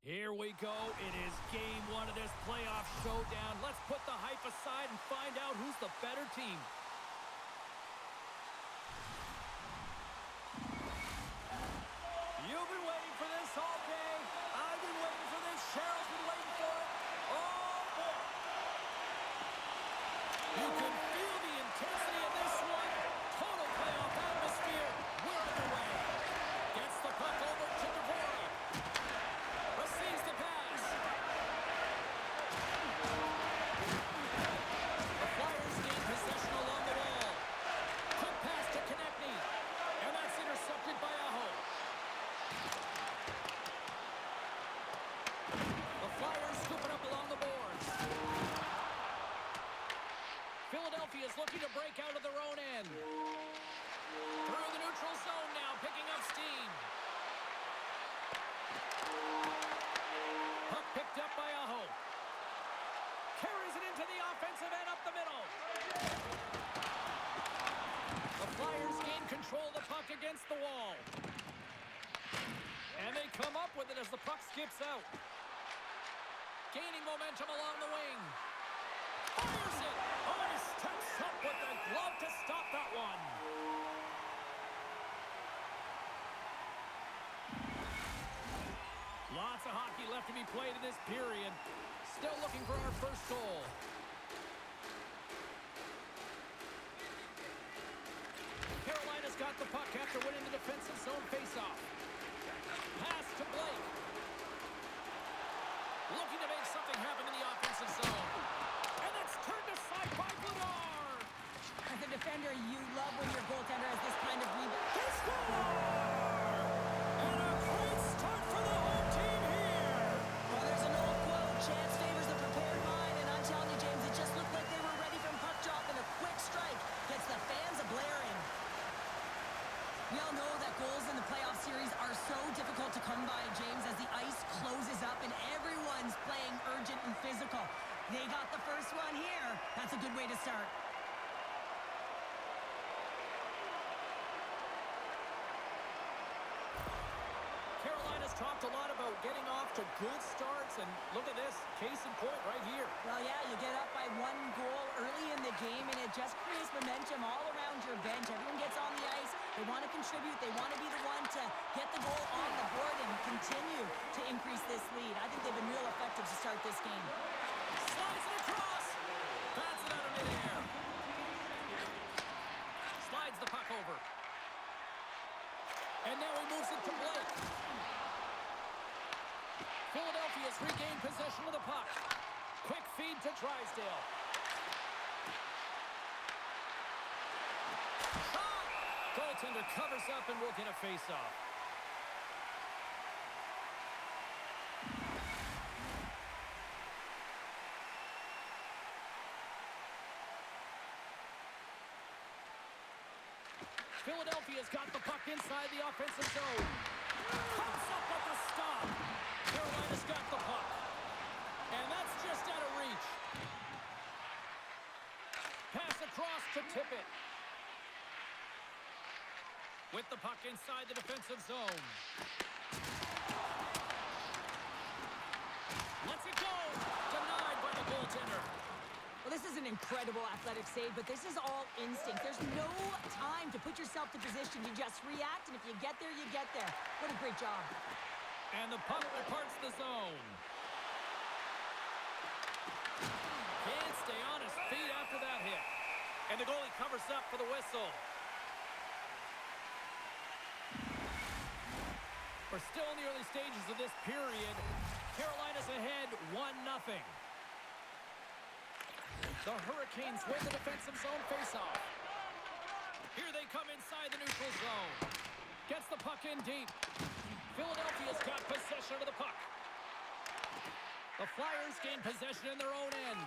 Here we go. It is game one of this playoff showdown. Let's put the hype aside and find out who's the better team. You've been waiting for this all day. I've been waiting for this. Cheryl's been waiting for it. Oh, boy. You can feel the intensity of this one. Total playoff atmosphere. We're underway. Gets the puck over to Dvorak. Receives the pass. The Flyers gain possession along the wall. Quick pass to Konechny. And that's intercepted by Aho. The Flyers scoop it up along the boards. Philadelphia is looking to break out of their own end. Through the neutral zone now, picking up steam. Puck picked up by Aho. Carries it into the offensive end up the middle. The Flyers gain control of the puck against the wall. And they come up with it as the puck skips out. Gaining momentum along the wing. Fires it! Oh, he steps up with the glove to stop that one. Lots of hockey left to be played in this period. Still looking for our first goal. Carolina's got the puck after winning the defensive zone faceoff. Pass to Blake. Looking to make something happen in the offensive zone. And that's turned aside by Vladar. As a defender, you love when your goaltender has this kind of rebound. He scores! And a great start for the home team here. Well, there's an old quote, chance favors the prepared mind, and I'm telling you, James, it just looked like they were ready from puck drop, and a quick strike gets the fans a-blaring. We all know that goals in the playoff series are so difficult to come by, James, as the ice closes up and everyone's playing urgent and physical. They got the first one here. That's a good way to start. Carolina's talked a lot about getting off to good starts, and look at this, case in point right here. Well, yeah, you get up by one goal early in the game, and it just creates momentum all around your bench. Everyone gets on the ice. They want to contribute. They want to be the one to get the goal on the board and continue to increase this lead. I think they've been real effective to start this game. Slides it across. Bats it out of midair. Slides the puck over. And now he moves it to Blake. Philadelphia's regained possession of the puck. Quick feed to Drysdale. Shot! Goaltender covers up and will get a face-off. Philadelphia's got the puck inside the offensive zone. Comes up with the stop. Carolina's got the puck. And that's just out of reach. Pass across to Tippett. With the puck inside the defensive zone. Lets it go. Denied by the goaltender. Well, this is an incredible athletic save, but this is all instinct. There's no time to put yourself to position. You just react, and if you get there, you get there. What a great job. And the puck departs the zone. Can't stay on his feet after that hit. And the goalie covers up for the whistle. We're still in the early stages of this period. Carolina's ahead 1-0. The Hurricanes win the defensive zone faceoff. Here they come inside the neutral zone. Gets the puck in deep. Philadelphia's got possession of the puck. The Flyers gain possession in their own end.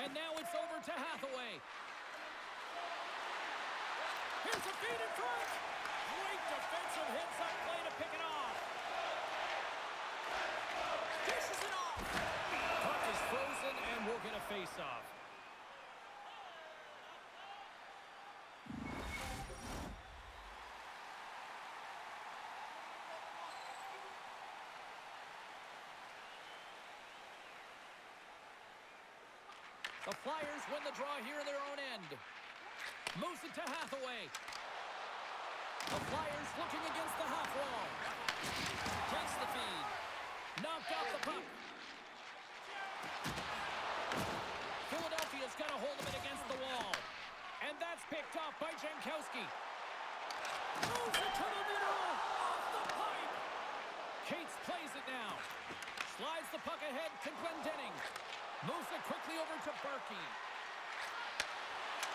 And now it's over to Hathaway. Here's a feed in front. Great defensive hits-up play to pick it off. Dishes it off. Puck is frozen and we'll get a face-off. The Flyers win the draw here in their own end. Moves it to Hathaway. The Flyers looking against the half wall. Takes the feed. Knocked off the puck. Philadelphia's got a hold of it against the wall. And that's picked off by Jankowski. Moves it to the middle. Off the pipe. Cates plays it now. Slides the puck ahead to Glendening. Moves it quickly over to Berkey.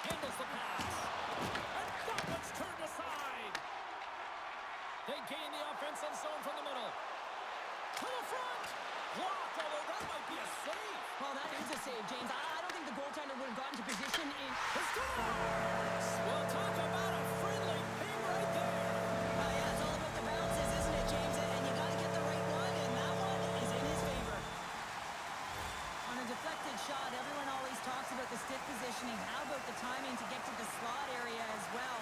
Handles the pass. And that one's turned aside. They gain the offensive zone from the middle. To the front. Blocked, although that might be a save. Well, that is a save, James. I don't think the goaltender would have gotten to position in... He scores! Well, talk about a friendly ping right there. Yeah, it's all about the bounces, isn't it, James? And you got to get the right one, and that one is in his favor. On a deflected shot, everyone always talks about the stick positioning. How about the timing to get to the slot area as well,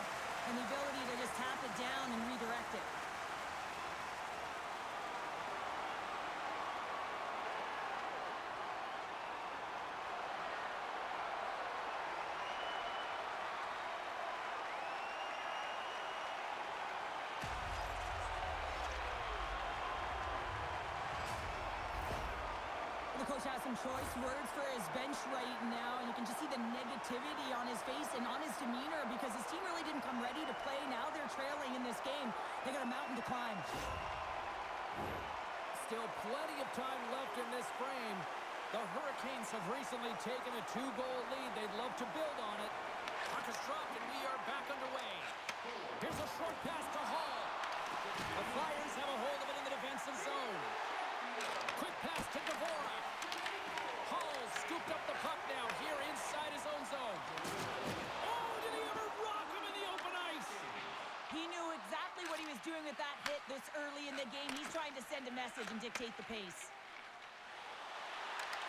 and the ability to just tap it down and redirect it? The coach has some choice words for his bench right now, and you can just see the negativity on his face and on his demeanor because his team really didn't come ready to play. Now they're trailing in this game. They got a mountain to climb. Still plenty of time left in this frame. The Hurricanes have recently taken a 2-goal lead. They'd love to build on it. Puck is dropped, and we are back underway. Here's a short pass to Hall. The Flyers have a hold of it in the defensive zone. Quick pass to Dvorak. Hall scooped up the puck now here inside his own zone. Oh, did he ever rock him in the open ice? He knew exactly what he was doing with that hit this early in the game. He's trying to send a message and dictate the pace.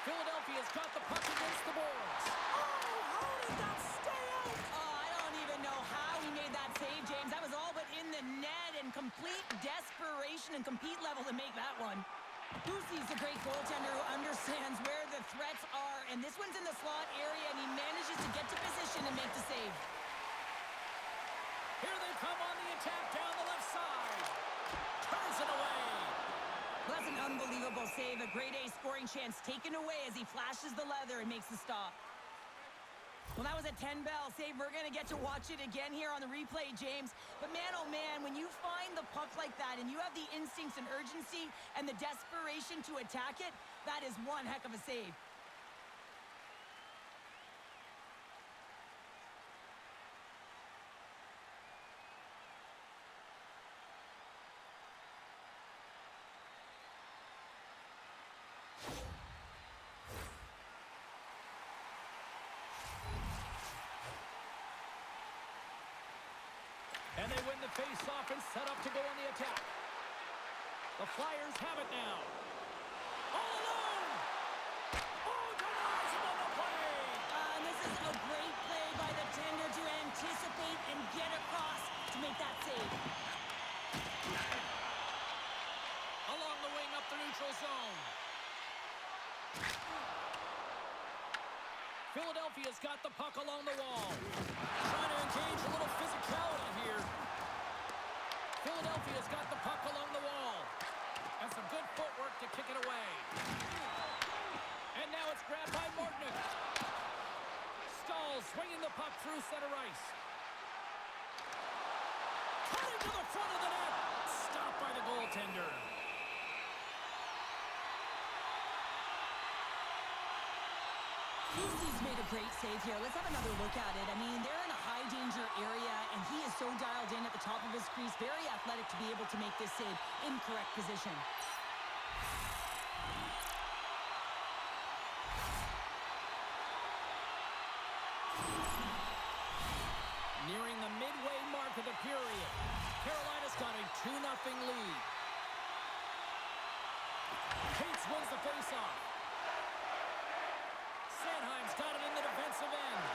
Philadelphia's got the puck against the boards. Oh, how did that stay out? Oh, I don't even know how he made that save, James. That was all but in the net and complete desperation and compete level to make that one. Boosie's a great goaltender who understands where the threats are, and this one's in the slot area, and he manages to get to position and make the save. Here they come on the attack down the left side. Turns it away. Well, that's an unbelievable save. A grade A scoring chance taken away as he flashes the leather and makes the stop. Well, that was a 10-bell save. We're going to get to watch it again here on the replay, James. But man, oh man, when you find the puck like that and you have the instincts and urgency and the desperation to attack it, that is one heck of a save. And they win the face-off and set up to go on the attack. The Flyers have it now. All alone! Oh, denies him on the play! And this is a great play by the tender to anticipate and get across to make that save. Along the wing up the neutral zone. Philadelphia's got the puck along the wall. Trying to engage a little physicality here. Philadelphia's got the puck along the wall. And some good footwork to kick it away. And now it's grabbed by Martinic. Stahl swinging the puck through center ice. Cutting to the front of the net. Stopped by the goaltender. Boosie's made a great save here. Let's have another look at it. I mean, they're in a high-danger area, and he is so dialed in at the top of his crease. Very athletic to be able to make this save in correct position. Nearing the midway mark of the period. Carolina's got a 2-0 lead. Cates wins the faceoff. Sanheim's got it in the defensive end.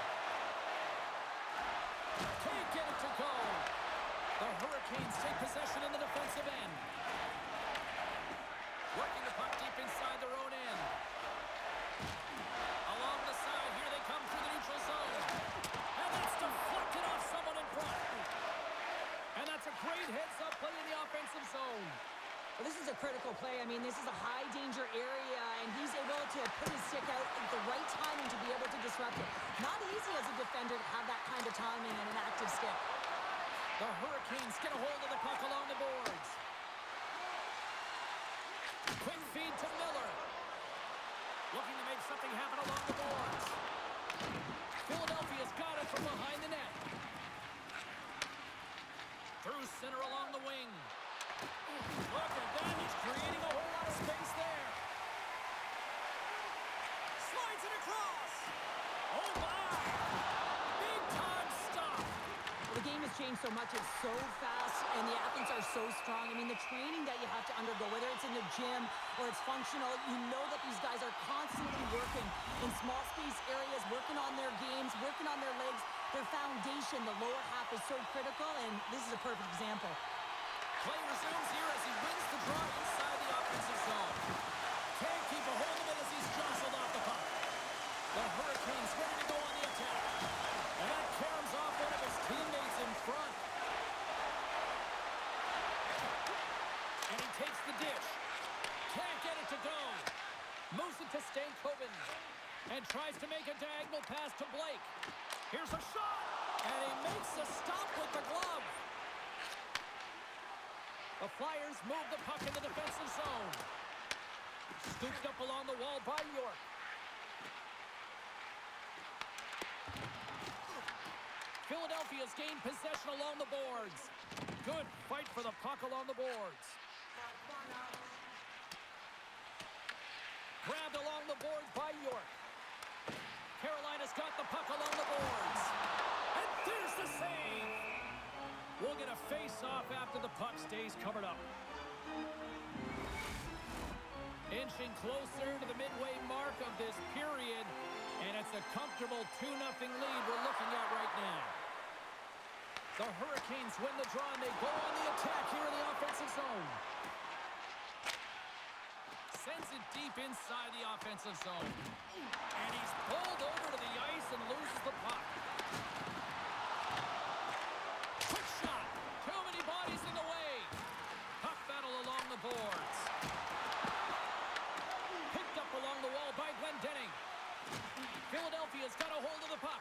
Can't get it to go. The Hurricanes take possession in the defensive end. Working the puck deep inside their own end. Along the side, here they critical play. I mean, this is a high-danger area, and he's able to put his stick out at the right timing to be able to disrupt it. Not easy as a defender to have that kind of timing and an active stick. The Hurricanes get a hold of the puck along the boards. Quick feed to Miller. Looking to make something happen along the boards. Philadelphia's got it from behind the net. Through center along the wing. Look at that. He's creating a whole lot of space there. Slides it across. Oh, my. Big time stop. The game has changed so much. It's so fast, and the athletes are so strong. I mean, the training that you have to undergo, whether it's in the gym or it's functional, you know that these guys are constantly working in small space areas, working on their games, working on their legs. Their foundation, the lower half, is so critical, and this is a perfect example. Play resumes here as he wins the draw inside the offensive zone. Can't keep a hold of it as he's jostled off the puck. The Hurricanes ready to go on the attack. And that caroms off one of his teammates in front. And he takes the dish. Can't get it to go. Moves it to Stankoven. And tries to make a diagonal pass to Blake. Here's a shot. And he makes a stop with the glove. The Flyers move the puck in the defensive zone. Scooped up along the wall by York. Philadelphia's gained possession along the boards. Good fight for the puck along the boards. Grabbed along the boards by York. Carolina's got the puck along the boards. And there's the save. We'll get a face-off after the puck stays covered up. Inching closer to the midway mark of this period, and it's a comfortable 2-0 lead we're looking at right now. The Hurricanes win the draw, and they go on the attack here in the offensive zone. Sends it deep inside the offensive zone. And he's pulled over to the ice and loses the puck. Quick shot. Too many bodies in the way. Puck battle along the boards. Picked up along the wall by Glendening. Philadelphia's got a hold of the puck.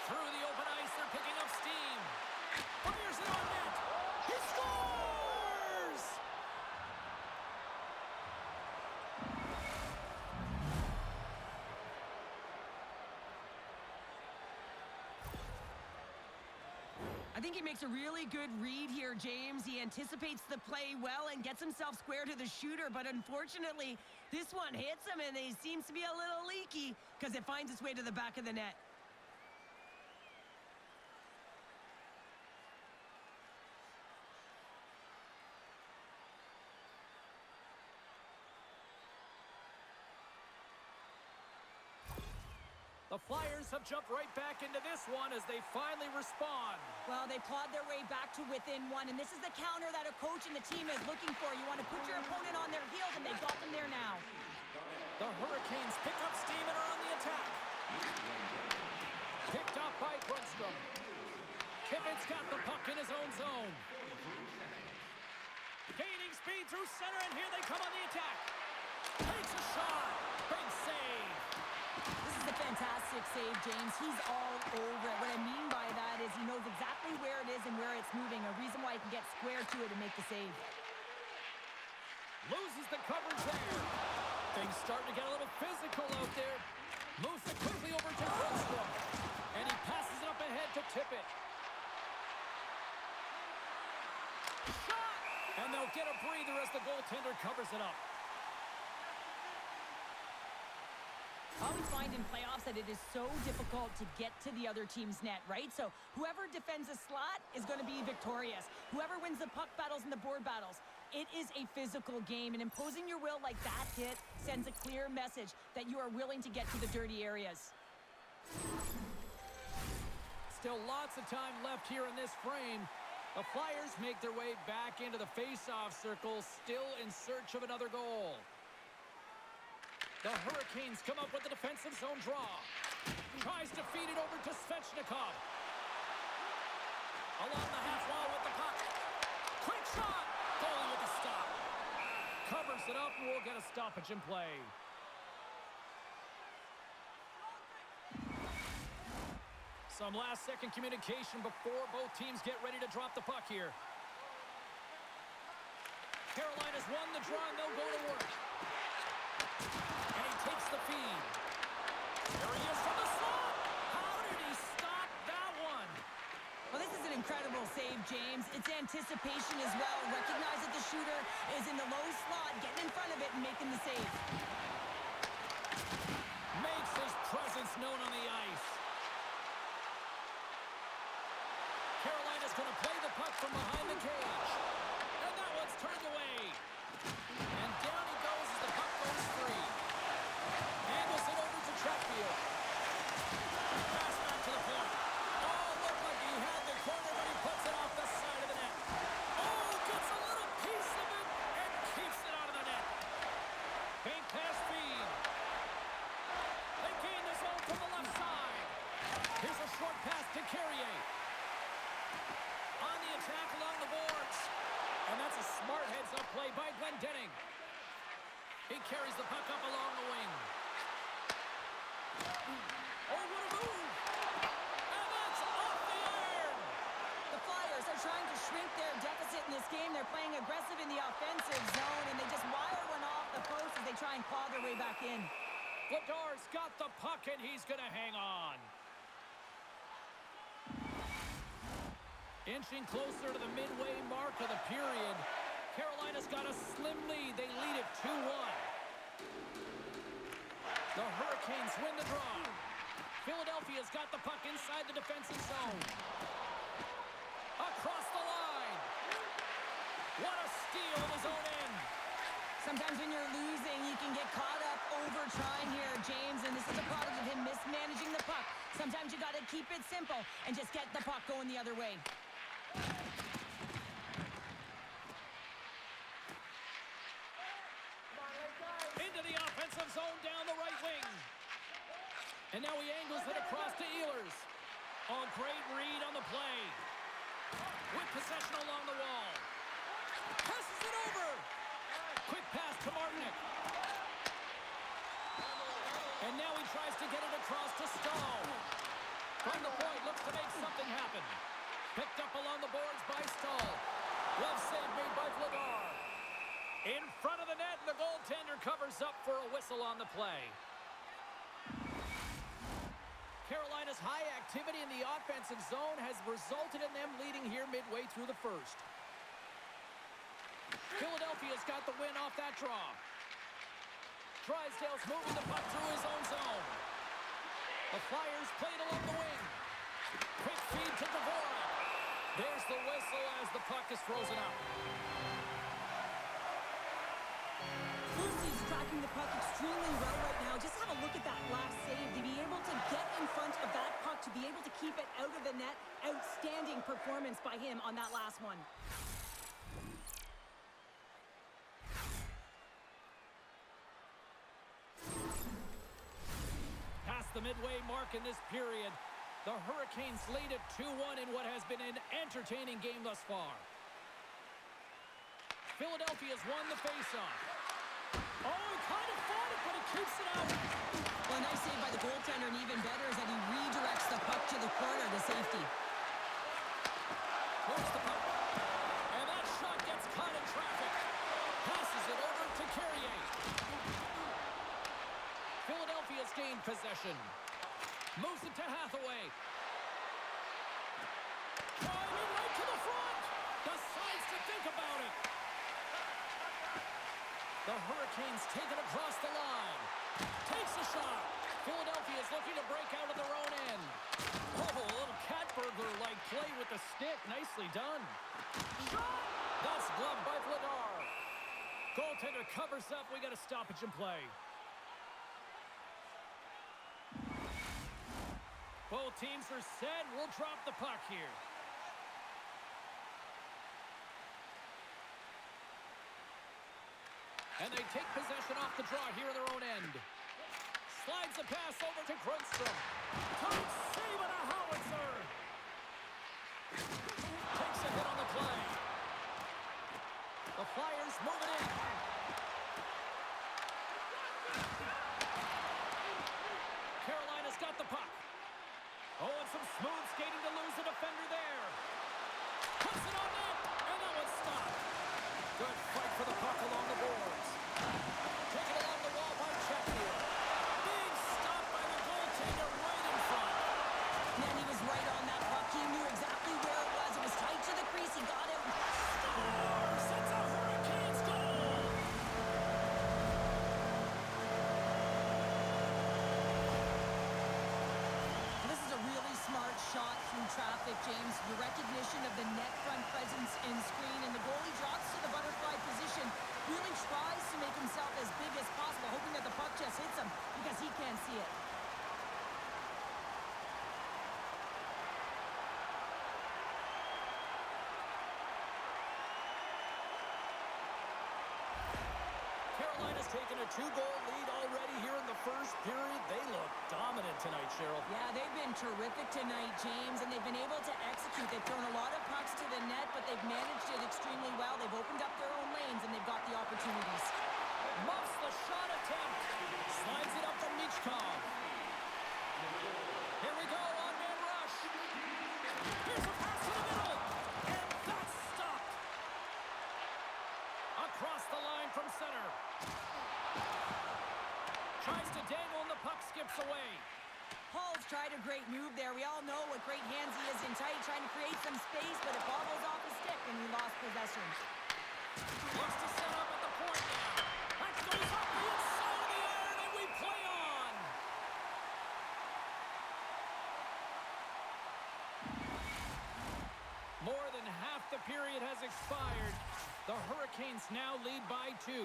Through the open ice, they're picking up steam. Fires it on net. He scores! I think he makes a really good read here, James. He anticipates the play well and gets himself square to the shooter, but unfortunately, this one hits him, and he seems to be a little leaky because it finds its way to the back of the net. The Flyers have jumped right back into this one as they finally respond. Well, they clawed their way back to within one, and this is the counter that a coach and the team is looking for. You want to put your opponent on their heels, and they've got them there now. The Hurricanes pick up steam and are on the attack. Picked up by Grundstrom. Kippen's got the puck in his own zone. Gaining speed through center, and here they come on the attack. Takes a shot. Big save. This is a fantastic save, James. He's all over it. What I mean by that is he knows exactly where it is and where it's moving, a reason why he can get square to it and make the save. Loses the coverage there. Things starting to get a little physical out there. Moves it quickly over to Grundstrom. And he passes it up ahead to Tippett. Shot! And they'll get a breather as the goaltender covers it up. I always find in playoffs that it is so difficult to get to the other team's net, right? So whoever defends a slot is going to be victorious. Whoever wins the puck battles and the board battles, it is a physical game, and imposing your will like that hit sends a clear message that you are willing to get to the dirty areas. Still lots of time left here in this frame. The Flyers make their way back into the face-off circle, still in search of another goal. The Hurricanes come up with the defensive zone draw. Tries to feed it over to Svechnikov. Along the half wall with the puck. Quick shot! Goalie with the stop. Covers it up, and we'll get a stoppage in play. Some last-second communication before both teams get ready to drop the puck here. Carolina's won the draw, and they'll go to work. And he takes the feed. There he is from the slot. How did he stop that one? Well, this is an incredible save, James. It's anticipation as well. Recognize that the shooter is in the low slot, getting in front of it and making the save. Makes his presence known on the ice. Carolina's going to play the puck from behind the cage. And that one's turned away. And down he goes as the puck goes free. Handles it over to Chatfield. Pass back to the point. Oh, looked like he had the corner, but he puts it off the side of the net. Oh, gets a little piece of it and keeps it out of the net. Feint pass feed. They gain the zone from the left side. Here's a short pass to Carrier. On the attack along the boards. And that's a smart heads-up play by Glendening. He carries the puck up along the wing. Oh, what a move! And that's off the iron! The Flyers are trying to shrink their deficit in this game. They're playing aggressive in the offensive zone, and they just wire one off the post as they try and claw their way back in. Vladar's got the puck, and he's going to hang on. Inching closer to the midway mark of the period. Carolina's got a slim lead. They lead it 2-1. The Hurricanes win the draw. Philadelphia's got the puck inside the defensive zone. Across the line. What a steal in his own end. Sometimes when you're losing, you can get caught up over trying here, James, and this is a product of him mismanaging the puck. Sometimes you got to keep it simple and just get the puck going the other way. Into the offensive zone down the right wing. And now he angles it across to Ehlers. Oh, great read on the play. With possession along the wall. Passes it over. Quick pass to Martinic. And now he tries to get it across to Stahl. From the point, looks to make something happen. Picked up along the boards by Stahl. Glove save made by Vladar. In front of the net, the goaltender covers up for a whistle on the play. Carolina's high activity in the offensive zone has resulted in them leading here midway through the first. Philadelphia's got the win off that draw. Drysdale's moving the puck through his own zone. The Flyers play it along the wing. Quick feed to Dvorak. There's the whistle as the puck is frozen up. Lucy's tracking the puck extremely well right now. Just have a look at that last save. To be able to get in front of that puck, to be able to keep it out of the net, outstanding performance by him on that last one. Past the midway mark in this period, the Hurricanes lead at 2-1 in what has been an entertaining game thus far. Philadelphia's won the faceoff. Oh, he kind of fought it, but he keeps it out. Well, a nice save by the goaltender, and even better is that he redirects the puck to the corner to safety. Moves the puck. And that shot gets caught in traffic. Passes it over to Carrier. Philadelphia's gained possession. Moves it to Hathaway. Driving right to the front. Decides to think about it. The Hurricanes take it across the line. Takes a shot. Philadelphia's looking to break out of their own end. Oh, a little cat burglar-like play with the stick. Nicely done. Shot! That's gloved by Vladar. Goaltender covers up. We got a stoppage in play. Both teams are set. We'll drop the puck here. And they take possession off the draw here in their own end. Slides the pass over to Grundstrom. Tight save and a howitzer. Takes a hit on the play. James. Your recognition of the net front presence in screen, and the goalie drops to the butterfly position. Really tries to make himself as big as possible, hoping that the puck just hits him because he can't see it. Carolina's taken a 2-goal lead already here in the first period. They look dominant tonight, Cheryl. Yeah, they've been terrific tonight, James, and they've been able to execute. They've thrown a lot of pucks to the net, but they've managed it extremely well. They've opened up their own lanes, and they've got the opportunities. Muffs the shot attempt. Slides it up from Michkov. Here we go on man rush. Here's a pass to the middle. And that's stopped. Across the line from center. Tries to dangle and the puck skips away. Hall's tried a great move there. We all know what great hands he is in tight, trying to create some space, but it bobbles off his stick and he lost possession. Looks to set up at the point now. That goes up the inside of the iron and we play on. More than half the period has expired. The Hurricanes now lead by 2.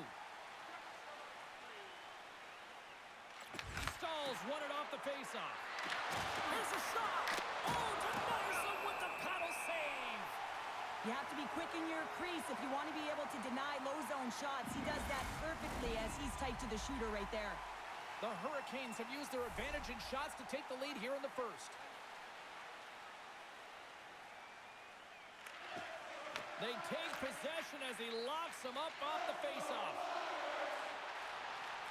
Stalls won it off the faceoff. Here's a shot. Oh, denies him with the paddle save. You have to be quick in your crease if you want to be able to deny low zone shots. He does that perfectly as he's tight to the shooter right there. The Hurricanes have used their advantage in shots to take the lead here in the first. They take possession as he locks him up off the faceoff.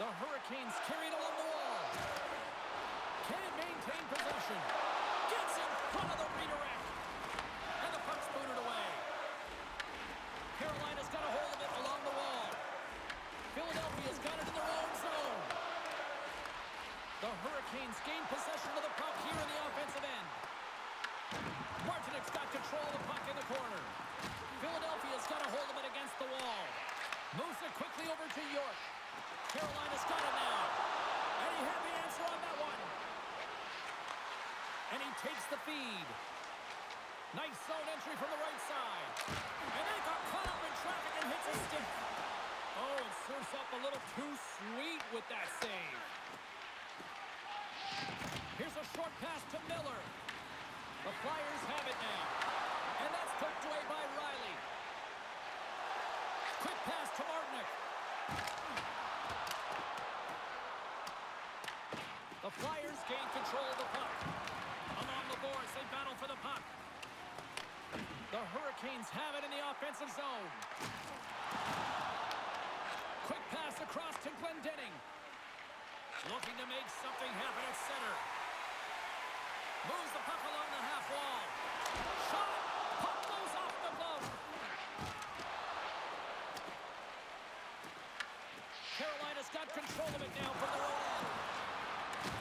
The Hurricanes carried along the wall. Can't maintain possession. Gets in front of the redirect. And the puck's booted away. Carolina's got a hold of it along the wall. Philadelphia's got it in their own zone. The Hurricanes gain possession of the puck here in the offensive end. Martinek's got control of the puck in the corner. Philadelphia's got a hold of it against the wall. Moves it quickly over to York. Carolina's got it now. And he had the answer on that one. And he takes the feed. Nice zone entry from the right side. And they got caught up in traffic and hits a stick. Oh, and serves up a little too sweet with that save. Here's a short pass to Miller. The Flyers have it now. And that's poked away by Riley. Quick pass to Martinek. The Flyers gain control of the puck. Along the boards, they battle for the puck. The Hurricanes have it in the offensive zone. Quick pass across to Glendening. Looking to make something happen at center. Moves the puck along the half wall. Shot! Puck goes off the glove. Carolina's got control of it now from their own end.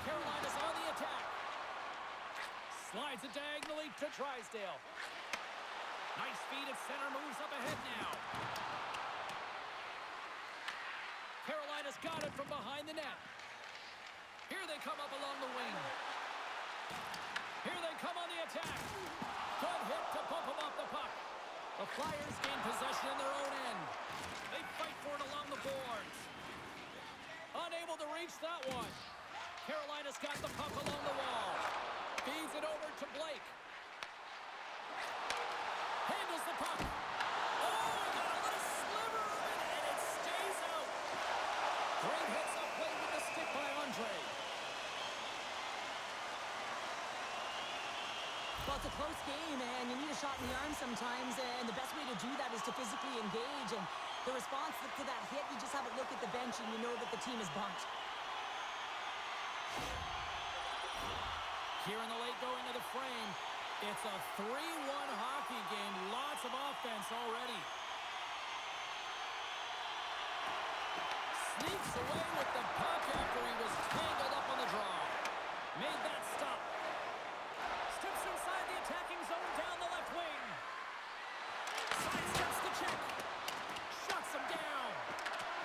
Carolina's on the attack. Slides it diagonally to Drysdale. Nice feed at center, moves up ahead now. Carolina's got it from behind the net. Here they come up along the wing. Here they come on the attack. Good hit to bump them off the puck. The Flyers gain possession in their own end. They fight for it along the boards. Unable to reach that one. Carolina's got the puck along the wall. Feeds it over to Blake. Handles the puck. Oh, got a little sliver of it, and it stays out. Great hits up played with the stick by Andre. Well, it's a close game, and you need a shot in the arm sometimes, and the best way to do that is to physically engage, and the response to that hit, you just have a look at the bench, and you know that the team is bumped. Here in the late going of the frame, it's a 3-1 hockey game. Lots of offense already. Sneaks away with the puck after he was tangled up on the draw. Made that stop. Steps inside the attacking zone down the left wing. Sidesteps the check. Shuts him down.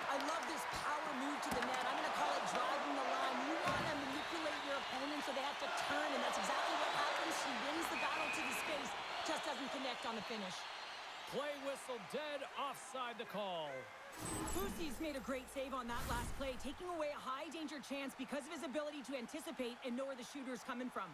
I love this power move to the net. I'm going to call it driving the line. You want to manipulate your opponent so they have to turn, and that's exactly what happens. She wins the battle to the space, effect on the finish. Play whistle dead, offside the call. Boosie's made a great save on that last play, taking away a high-danger chance because of his ability to anticipate and know where the shooter's coming from.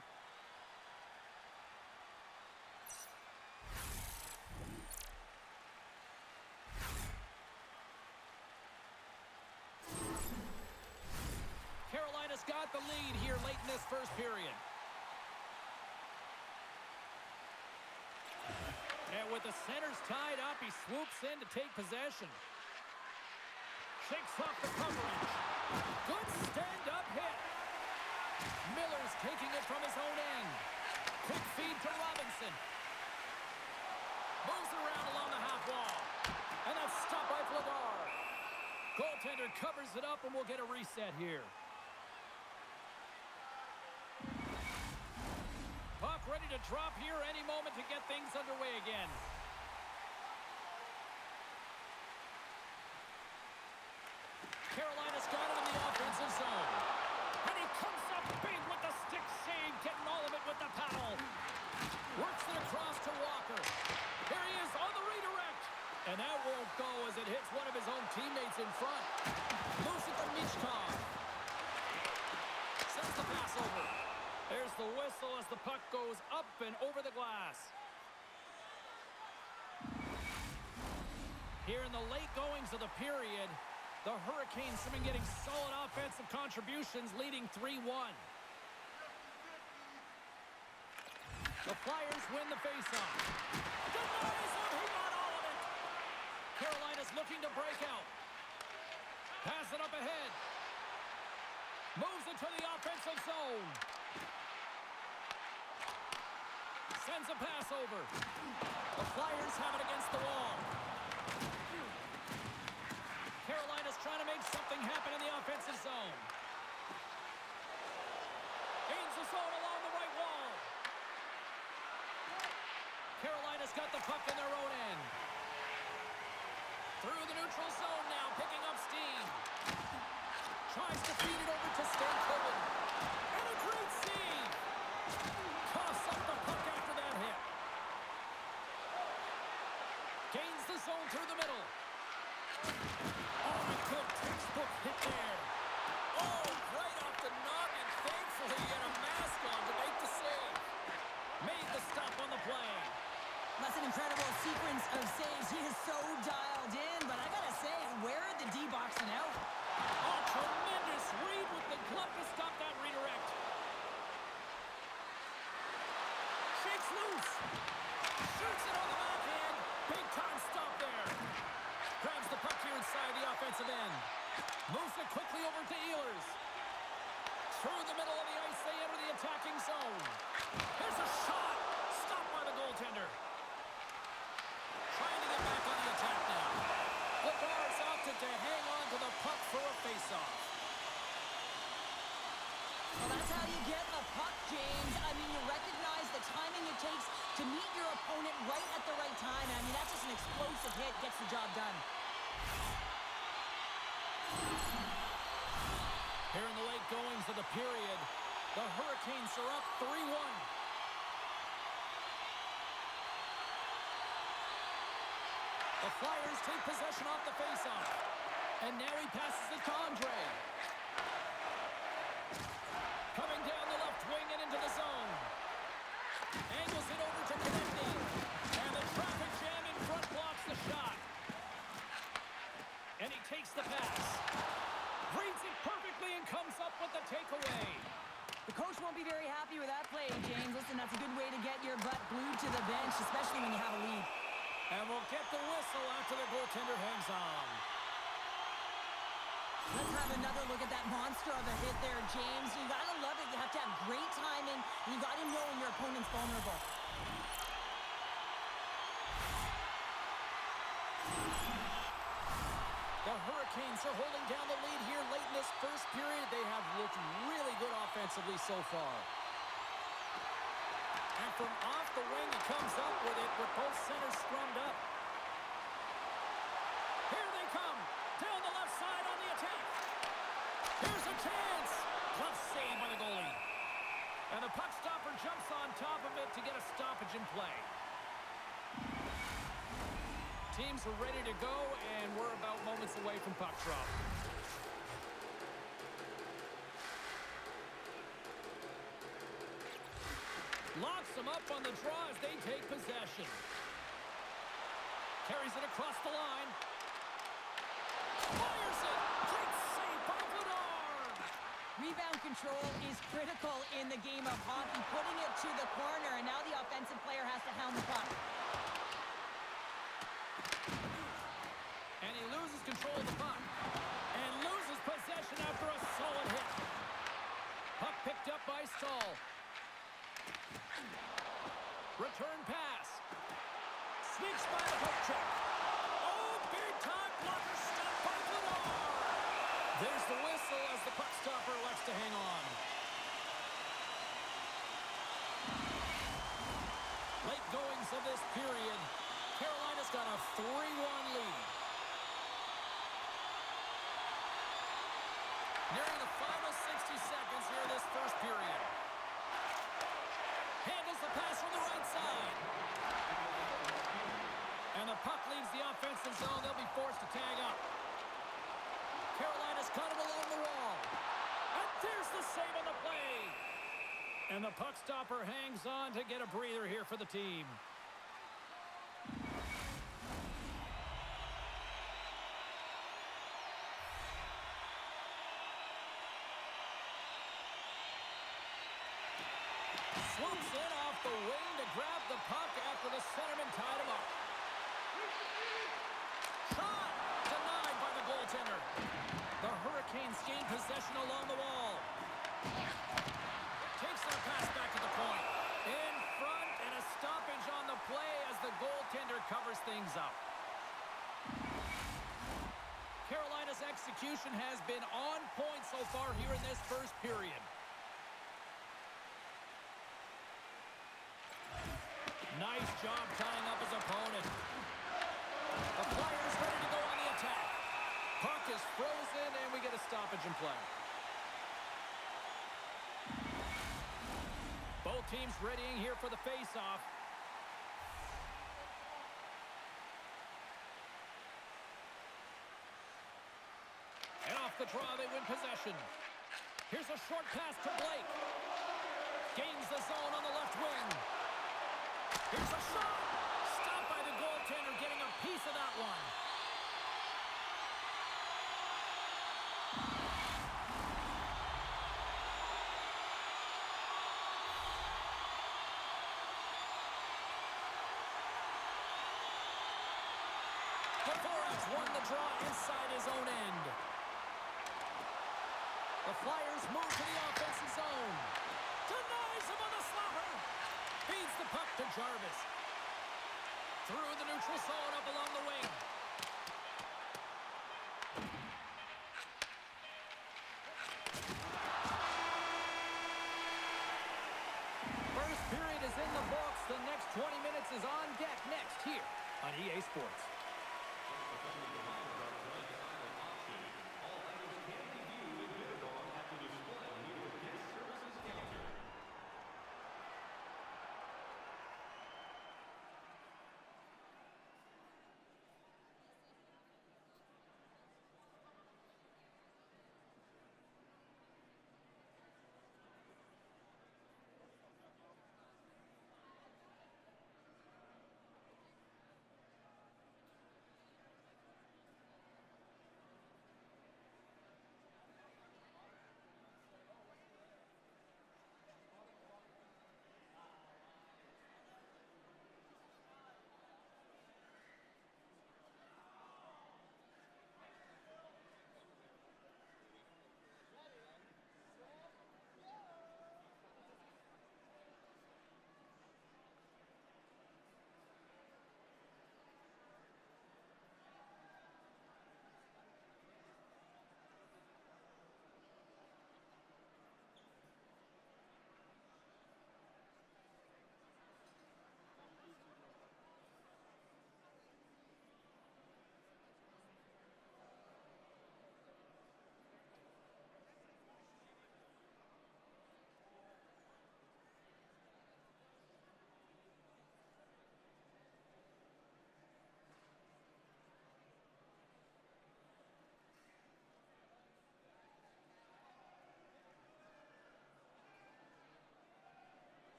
Carolina's got the lead here late in this first period. And with the centers tied up, he swoops in to take possession. Shakes off the coverage. Good stand-up hit. Miller's taking it from his own end. Quick feed to Robinson. Moves around along the half wall. And that's stopped by Vladar. Goaltender covers it up, and we'll get a reset here. Puck ready to drop here any moment to get things underway again. Carolina's got it in the offensive zone. And he comes up big with the stick save, getting all of it with the paddle. Works it across to Walker. There he is on the redirect. And that won't go as it hits one of his own teammates in front. Moves it to Michkov. Sends the pass over. There's the whistle as the puck goes up and over the glass. Here in the late goings of the period, the Hurricanes have been getting solid offensive contributions, leading 3-1. The Flyers win the faceoff. Denies him, he got all of it. Carolina's looking to break out. Pass it up ahead. Moves it to the offensive zone. Sends a pass over. The Flyers have it against the wall. Carolina's trying to make something happen in the offensive zone. Gains the zone along the right wall. Carolina's got the puck in their own end. Through the neutral zone now, picking up steam. Tries to feed it over to Stanley. And a great save. Coughs up the puck after that hit. Gains the zone through the middle. Oh, a good textbook hit there. Oh, right off the noggin. Thankfully, he had a mask on to make the save. Made the stop on the play. That's an incredible sequence of saves. He is so dialed in, but I gotta say, where are the D-boxing out? Oh, tremendous read with the glove to stop that redirect. Shakes loose. Shoots it on the backhand. Big time stop there. Grabs the puck here inside the offensive end. Moves it quickly over to Ehlers. Through the middle of the ice, they enter the attacking zone. Here's a shot. Stopped by the goaltender. Trying to get back on the attack now. Lagar's opted to hang on to the puck for a faceoff. Well, that's how you get a puck, James. I mean, you recognize the timing it takes to meet your opponent right at the right time. I mean, that's just an explosive hit, gets the job done. Here in the late goings of the period, the Hurricanes are up 3-1. The Flyers take possession off the faceoff. And now he passes it to Andre. Coming down the left wing and into the zone. Angles it over to Konechny. And the traffic jam in front blocks the shot. And he takes the pass. Reads it perfectly and comes up with the takeaway. The coach won't be very happy with that play, James. Listen, that's a good way to get your butt glued to the bench, especially when you have a lead. And we'll get the whistle after the goaltender hangs on. Let's have another look at that monster of a hit there, James. You gotta love it. You have to have great timing, and you gotta know when your opponent's vulnerable. The Hurricanes are holding down the lead here late in this first period. They have looked really good offensively so far. And from off the wing, he comes up with it with both centers scrummed up. Here they come. Down the left side on the attack. Here's a chance. Glove save by the goalie. And the puck stopper jumps on top of it to get a stoppage in play. teams are ready to go, and we're about moments away from puck drop. Locks them up on the draw as they take possession. Carries it across the line. Fires it! Great save by Bedard! Rebound control is critical in the game of hockey, putting it to the corner, and now the offensive player has to hound the puck. And he loses control of the puck. And loses possession after a solid hit. Puck picked up by Stahl. Return pass. Sneaks by the hook check. Oh, big time blocker stop by Bedard. There's the whistle as the puck stopper elects to hang on. Late goings of this period. Carolina's got a 3-1 lead. Nearing the final 60 seconds here in this first period. Handles the pass from the right side. And the puck leaves the offensive zone. They'll be forced to tag up. Carolina's got it along the wall. And there's the save on the play. And the puck stopper hangs on to get a breather here for the team. Swoops in off the wing to grab the puck after the centerman tied him up. Shot! Denied by the goaltender. The Hurricanes gain possession along the wall. Takes their pass back to the point. In front, and a stoppage on the play as the goaltender covers things up. Carolina's execution has been on point so far here in this first period. Nice job tying up his opponent. The Flyers ready to go on the attack. Puck is frozen, and we get a stoppage in play. Both teams readying here for the face-off. And off the draw, they win possession. Here's a short pass to Blake. Gains the zone on the left wing. Here's a shot. Stopped by the goaltender, getting a piece of that one. The Forwards won the draw inside his own end. The Flyers move to the offensive zone. Denies him on the slapper. Feeds the puck to Jarvis. Through the neutral zone up along the wing. First period is in the books. The next 20 minutes is on deck next here on EA Sports.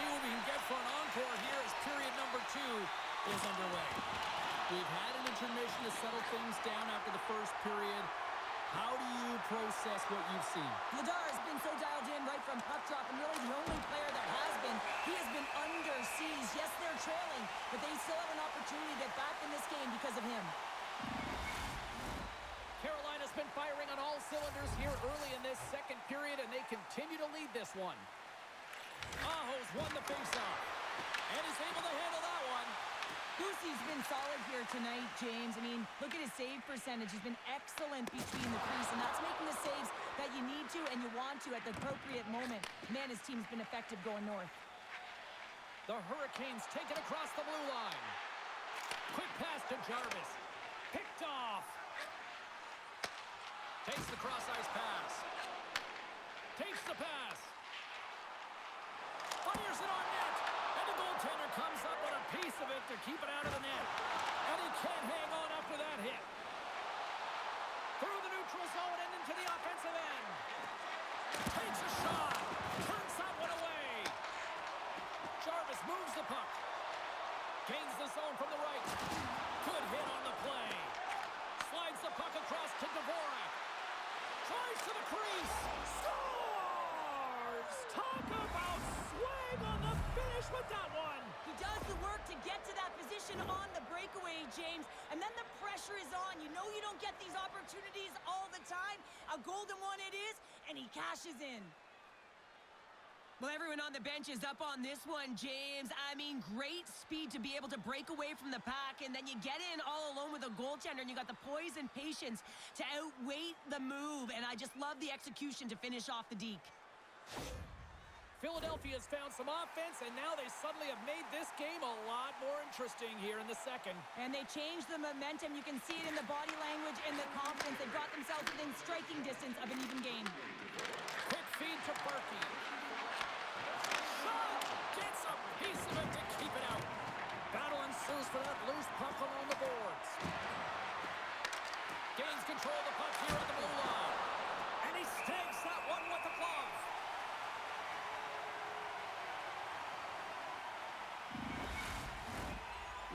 what we can get for an encore here as period number 2 is underway. We've had an intermission to settle things down after the first period. How do you process what you've seen? Vladar has been so dialed in right from puck drop, and really the only player that has been. He has been under siege. Yes, they're trailing, but they still have an opportunity to get back in this game because of him. Carolina's been firing on all cylinders here early in this second period, and they continue to lead this one. Aho's won the faceoff, and he's able to handle that one. Boosie's been solid here tonight, James. I mean, look at his save percentage. He's been excellent between the crease, and that's making the saves that you need to and you want to at the appropriate moment. Man, his team's been effective going north. The Hurricanes take it across the blue line. Quick pass to Jarvis. Picked off. Takes the cross-ice pass. Takes the pass. Fires it on net. And the goaltender comes up with a piece of it to keep it out of the net. And he can't hang on after that hit. Through the neutral zone and into the offensive end. Takes a shot. Turns that one away. Jarvis moves the puck. Gains the zone from the right. Good hit on the play. Slides the puck across to Dvorak. Tries to the crease. Scores! Talk about swing on the finish with that one. He does the work to get to that position on the breakaway, James. And then the pressure is on. You know you don't get these opportunities all the time. A golden one it is, and he cashes in. Well, everyone on the bench is up on this one, James. I mean, great speed to be able to break away from the pack, and then you get in all alone with a goaltender, and you got the poise and patience to outweight the move, and I just love the execution to finish off the deke. Philadelphia's found some offense, and now they suddenly have made this game a lot more interesting here in the second. And they changed the momentum. You can see it in the body language and the confidence. They brought themselves within striking distance of an even game. Quick feed to Berkey. Gets a piece of it to keep it out. Battle ensues for that loose puck along the boards. Gains control of the puck here on the blue line. And he snags that one with the glove.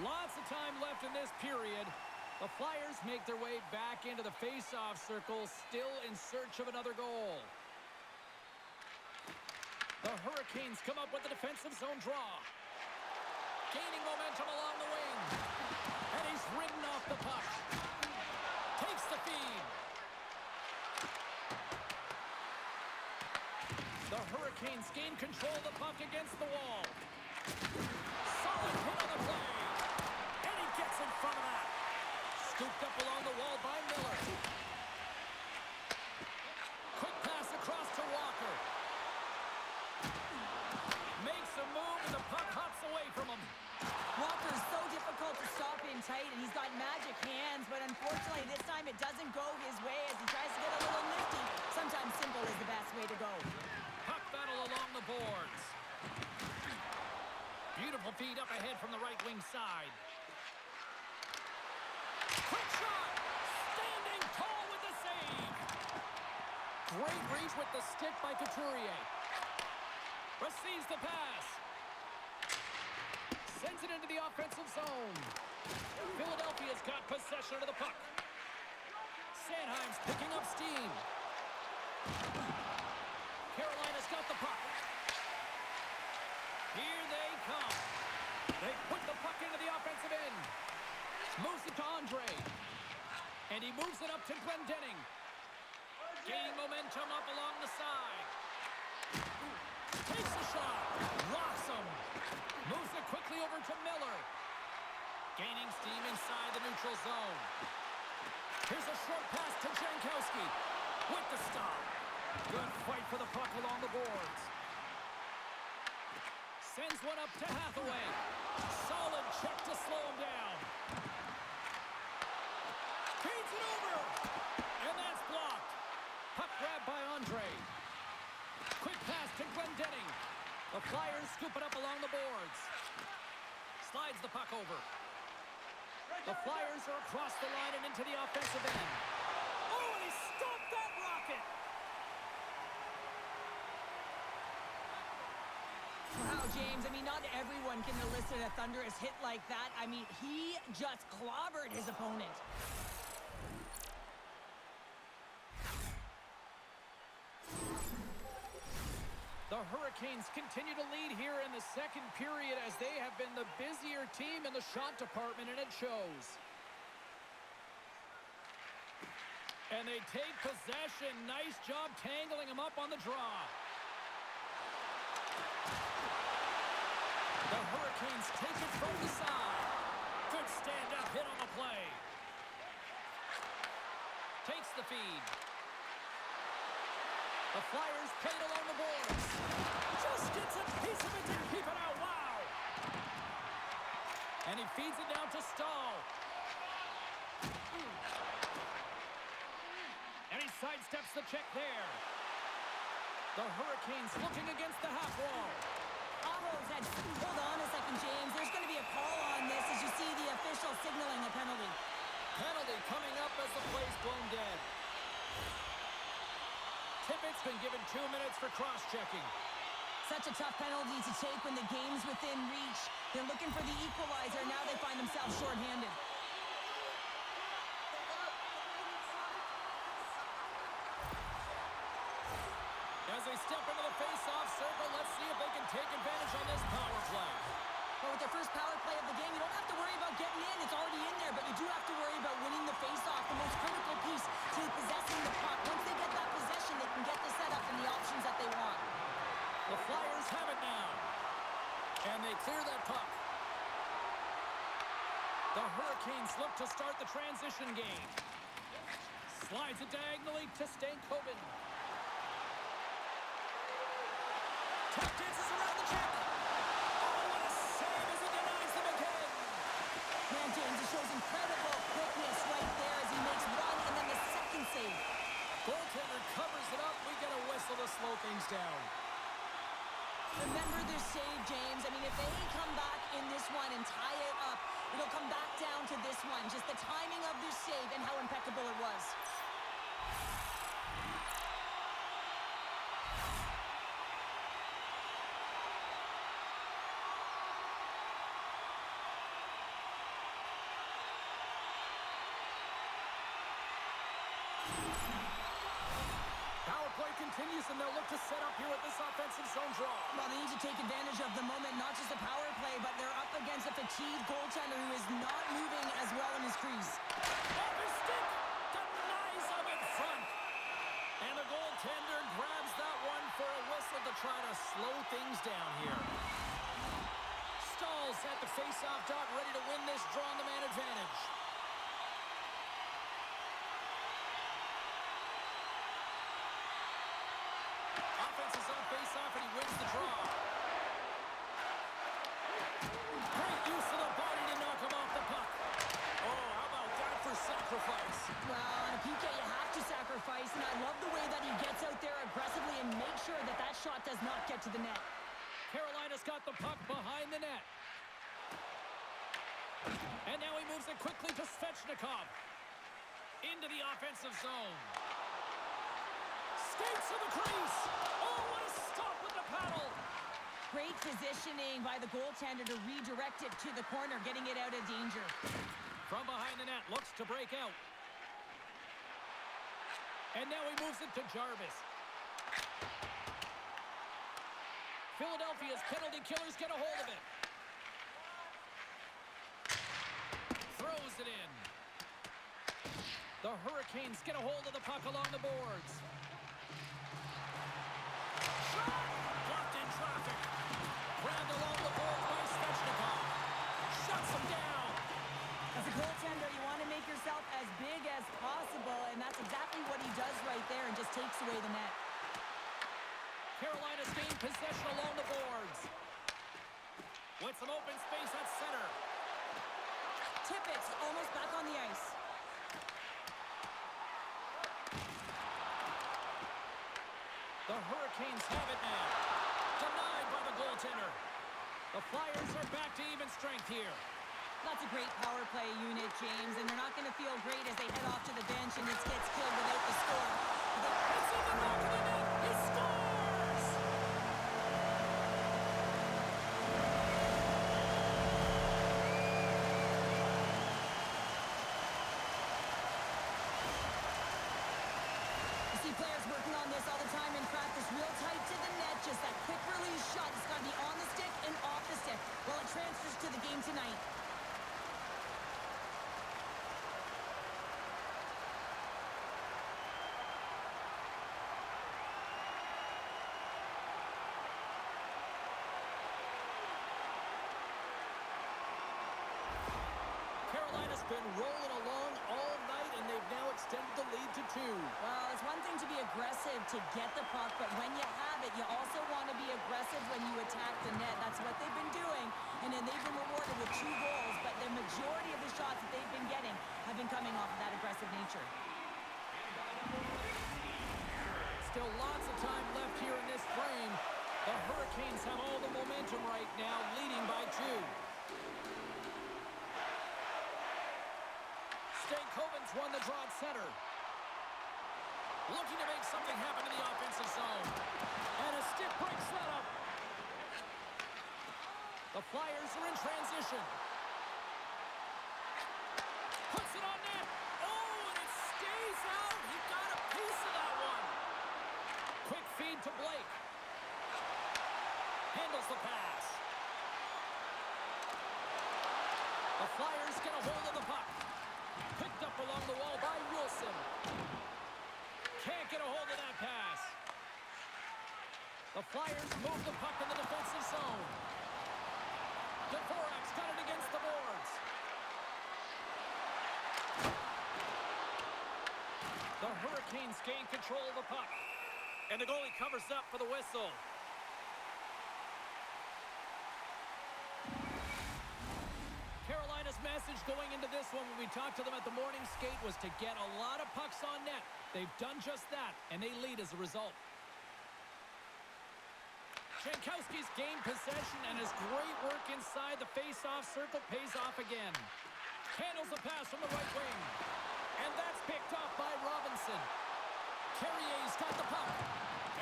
Lots of time left in this period. The Flyers make their way back into the face-off circle, still in search of another goal. The Hurricanes come up with a defensive zone draw. Gaining momentum along the wing. And he's ridden off the puck. Takes the feed. The Hurricanes gain control of the puck against the wall. Solid hit on the play. And he gets in front of that. Scooped up along the wall by Miller. Quick pass across to Walker. Makes a move, and the puck hops away from him. Walker's so difficult to stop in tight, and he's got magic hands, but unfortunately this time it doesn't go his way as he tries to get a little nifty. Sometimes simple is the best way to go. Puck battle along the boards. Beautiful feed up ahead from the right wing side. Quick shot! Standing tall with the save. Great reach with the stick by Couturier. Receives the pass. Sends it into the offensive zone. Philadelphia's got possession of the puck. Sanheim's picking up steam. Carolina's got the puck. Here they come. They put the puck into the offensive end. Moves it to Andre. And he moves it up to Glendening. Gaining momentum up along the side. Takes a shot. Rocks him. Moves it quickly over to Miller. Gaining steam inside the neutral zone. Here's a short pass to Jankowski. With the stop. Good fight for the puck along the boards. Sends one up to Hathaway. Solid check to slow him down. Feeds it over. And that's blocked. Puck grab by Andre. Quick pass to Glendening. The Flyers scoop it up along the boards. Slides the puck over. The Flyers are across the line and into the offensive end. Oh, and he stopped that rocket! Wow, James, I mean, not everyone can elicit a thunderous hit like that. I mean, he just clobbered his opponent. The Hurricanes continue to lead here in the second period as they have been the busier team in the shot department, and it shows. And they take possession. Nice job tangling him up on the draw. The Hurricanes take it from the side. Good stand-up hit on the play. Takes the feed. The Flyers played along the boards. Just gets a piece of it to keep it out. Wow! And he feeds it down to Stahl. And he sidesteps the check there. The Hurricanes looking against the half wall. Hold on a second, James. There's going to be a call on this as you see the official signaling a penalty. Penalty coming up as the play's blown dead. Tippett's been given 2 minutes for cross-checking. Such a tough penalty to take when the game's within reach. They're looking for the equalizer. Now they find themselves shorthanded. As they step into the face-off circle, let's see if they can take advantage on this power play. Well, with their first power play of the game, you don't have to worry about getting in. It's already in there, but you do have to worry about winning the face-off, the most critical piece to possessing the puck. Once they get that possession, they can get the setup and the options that they want. The Flyers have it now. And they clear that puck. The Hurricanes look to start the transition game. Slides it diagonally to Stankoven. Tap dances around the check. Oh, what a save as he denies them again. Man, James, it shows incredible quickness right there as he makes one and then the second save. Goaltender covers it up. We get a whistle to slow things down. Remember their save, James. I mean, if they come back in this one and tie it up, it'll come back down to this one. Just the timing of their save and how impeccable it was. Continues, and they'll look to set up here with this offensive zone draw. Well, they need to take advantage of the moment, not just a power play, but they're up against a fatigued goaltender who is not moving as well in his crease. Off his stick, denies him in front. And the goaltender grabs that one for a whistle to try to slow things down here. Stahl's at the face-off dot, ready to win this draw on the man advantage. Offense's on face-off, and he wins the draw. Great use of the body to knock him off the puck. Oh, how about that for sacrifice? Well, on a PK, you have to sacrifice, and I love the way that he gets out there aggressively and makes sure that that shot does not get to the net. Carolina's got the puck behind the net. And now he moves it quickly to Svechnikov. Into the offensive zone. Skates to the crease. Oh, what a stop with the paddle. Great positioning by the goaltender to redirect it to the corner, getting it out of danger. From behind the net, looks to break out. And now he moves it to Jarvis. Philadelphia's penalty killers get a hold of it. Throws it in. The Hurricanes get a hold of the puck along the boards. Shot! Blocked in traffic. Grabbed along the boards by Svechnikov. Shuts him down. As a goaltender, you want to make yourself as big as possible, and that's exactly what he does right there and just takes away the net. Carolina's gained possession along the boards. With some open space at center. Tippett's almost back on the ice. The Hurricanes have it now. Denied by the goaltender. The Flyers are back to even strength here. That's a great power play unit, James, and they're not going to feel great as they head off to the bench and this gets killed without the score. It's in the back of the net. He scores! game tonight. Carolina's been rolling along all night, and they've now extended the lead to 2. Well, it's one thing to be aggressive to get the puck, but when you have it, you also want to be aggressive when you attack the net. That's what they've been doing, and then they've been rewarded with 2 goals, but the majority of the shots that they've been getting have been coming off of that aggressive nature. Still lots of time left here in this frame. The Hurricanes have all the momentum right now, leading by 2. Stankoven's won the draw at center. Looking to make something happen in the offensive zone. And a stick break setup. The Flyers are in transition. Puts it on net. Oh, and it stays out. He got a piece of that one. Quick feed to Blake. Handles the pass. The Flyers get a hold of the puck. Picked up along the wall by Wilson. Can't get a hold of that pass. The Flyers move the puck in the defensive zone. Dvorak's got it against the boards. The Hurricanes gain control of the puck. And the goalie covers up for the whistle. Carolina's message going into this one when we talked to them at the morning skate was to get a lot of pucks on net. They've done just that, and they lead as a result. Jankowski's gained possession, and his great work inside the face-off circle pays off again. Handles the pass from the right wing. And that's picked off by Robinson. Carrier's got the puck.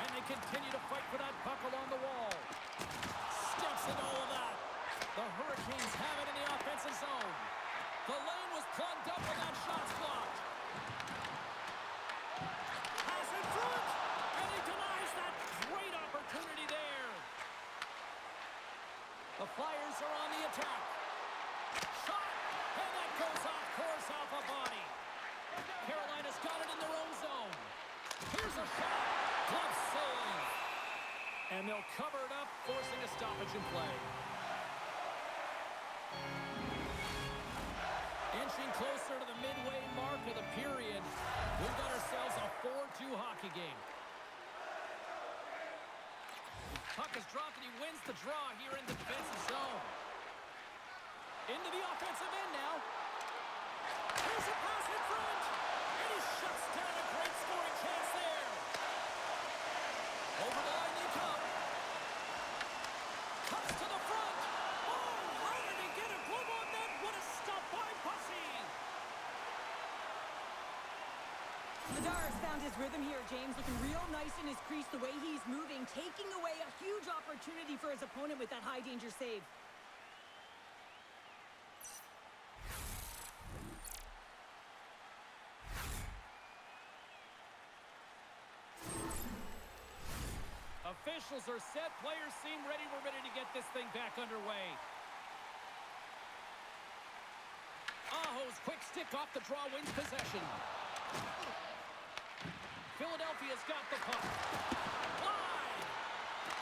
And they continue to fight for that puck along the wall. Steps into all of that. The Hurricanes have it in the offensive zone. The lane was plugged up when that shot's blocked. Pass in front, and he denies that great opportunity there. The Flyers are on the attack. Shot, and that goes off course off a body. Carolina's got it in their own zone. Here's a shot. Glove save. And they'll cover it up, forcing a stoppage in play. Inching closer to the midway mark of the period, we've got ourselves a 4-2 hockey game. Puck is dropped and he wins the draw here in the defensive zone. Into the offensive end now. Here's a pass in front, and he shuts down a great scoring chance there. Over the line they come. Cuts to the front. Oh, how did he get a glove on that? What a stop by Bussy. Madar's found his rhythm here, James. Looking real nice in his crease the way he's moving, taking away a huge opportunity for his opponent with that high-danger save. Officials are set. Players seem ready. We're ready to get this thing back underway. Aho's quick stick off the draw wins possession. Philadelphia's got the puck. Wide!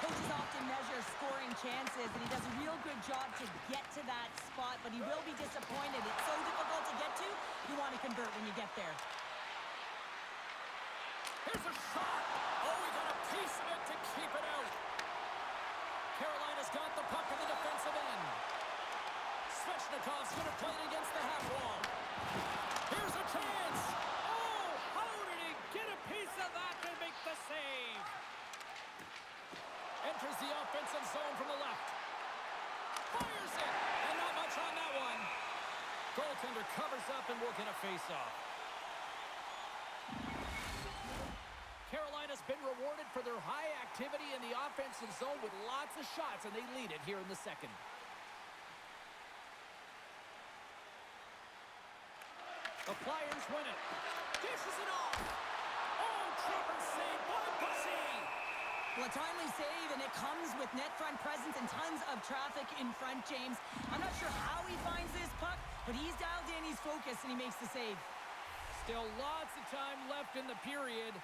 Coaches often measure scoring chances, and he does a real good job to get to that spot, but he will be disappointed. It's so difficult to get to, you want to convert when you get there. Here's a shot! Oh, he got a piece of it to keep it out. Carolina's got the puck in the defensive end. Svechnikov's going to play it against the half wall. Here's a chance! Oh, how did he get a piece of that to make the save? Enters the offensive zone from the left. Fires it! And not much on that one. Goaltender covers up and will get a face-off. Carolina's been rewarded for their high activity in the offensive zone with lots of shots, and they lead it here in the second. The Flyers win it. Dishes it off. Oh, trapper save by Bussy. Well, a timely save, and it comes with net front presence and tons of traffic in front, James. I'm not sure how he finds this puck, but he's dialed in, he's focused, and he makes the save. Still lots of time left in the period.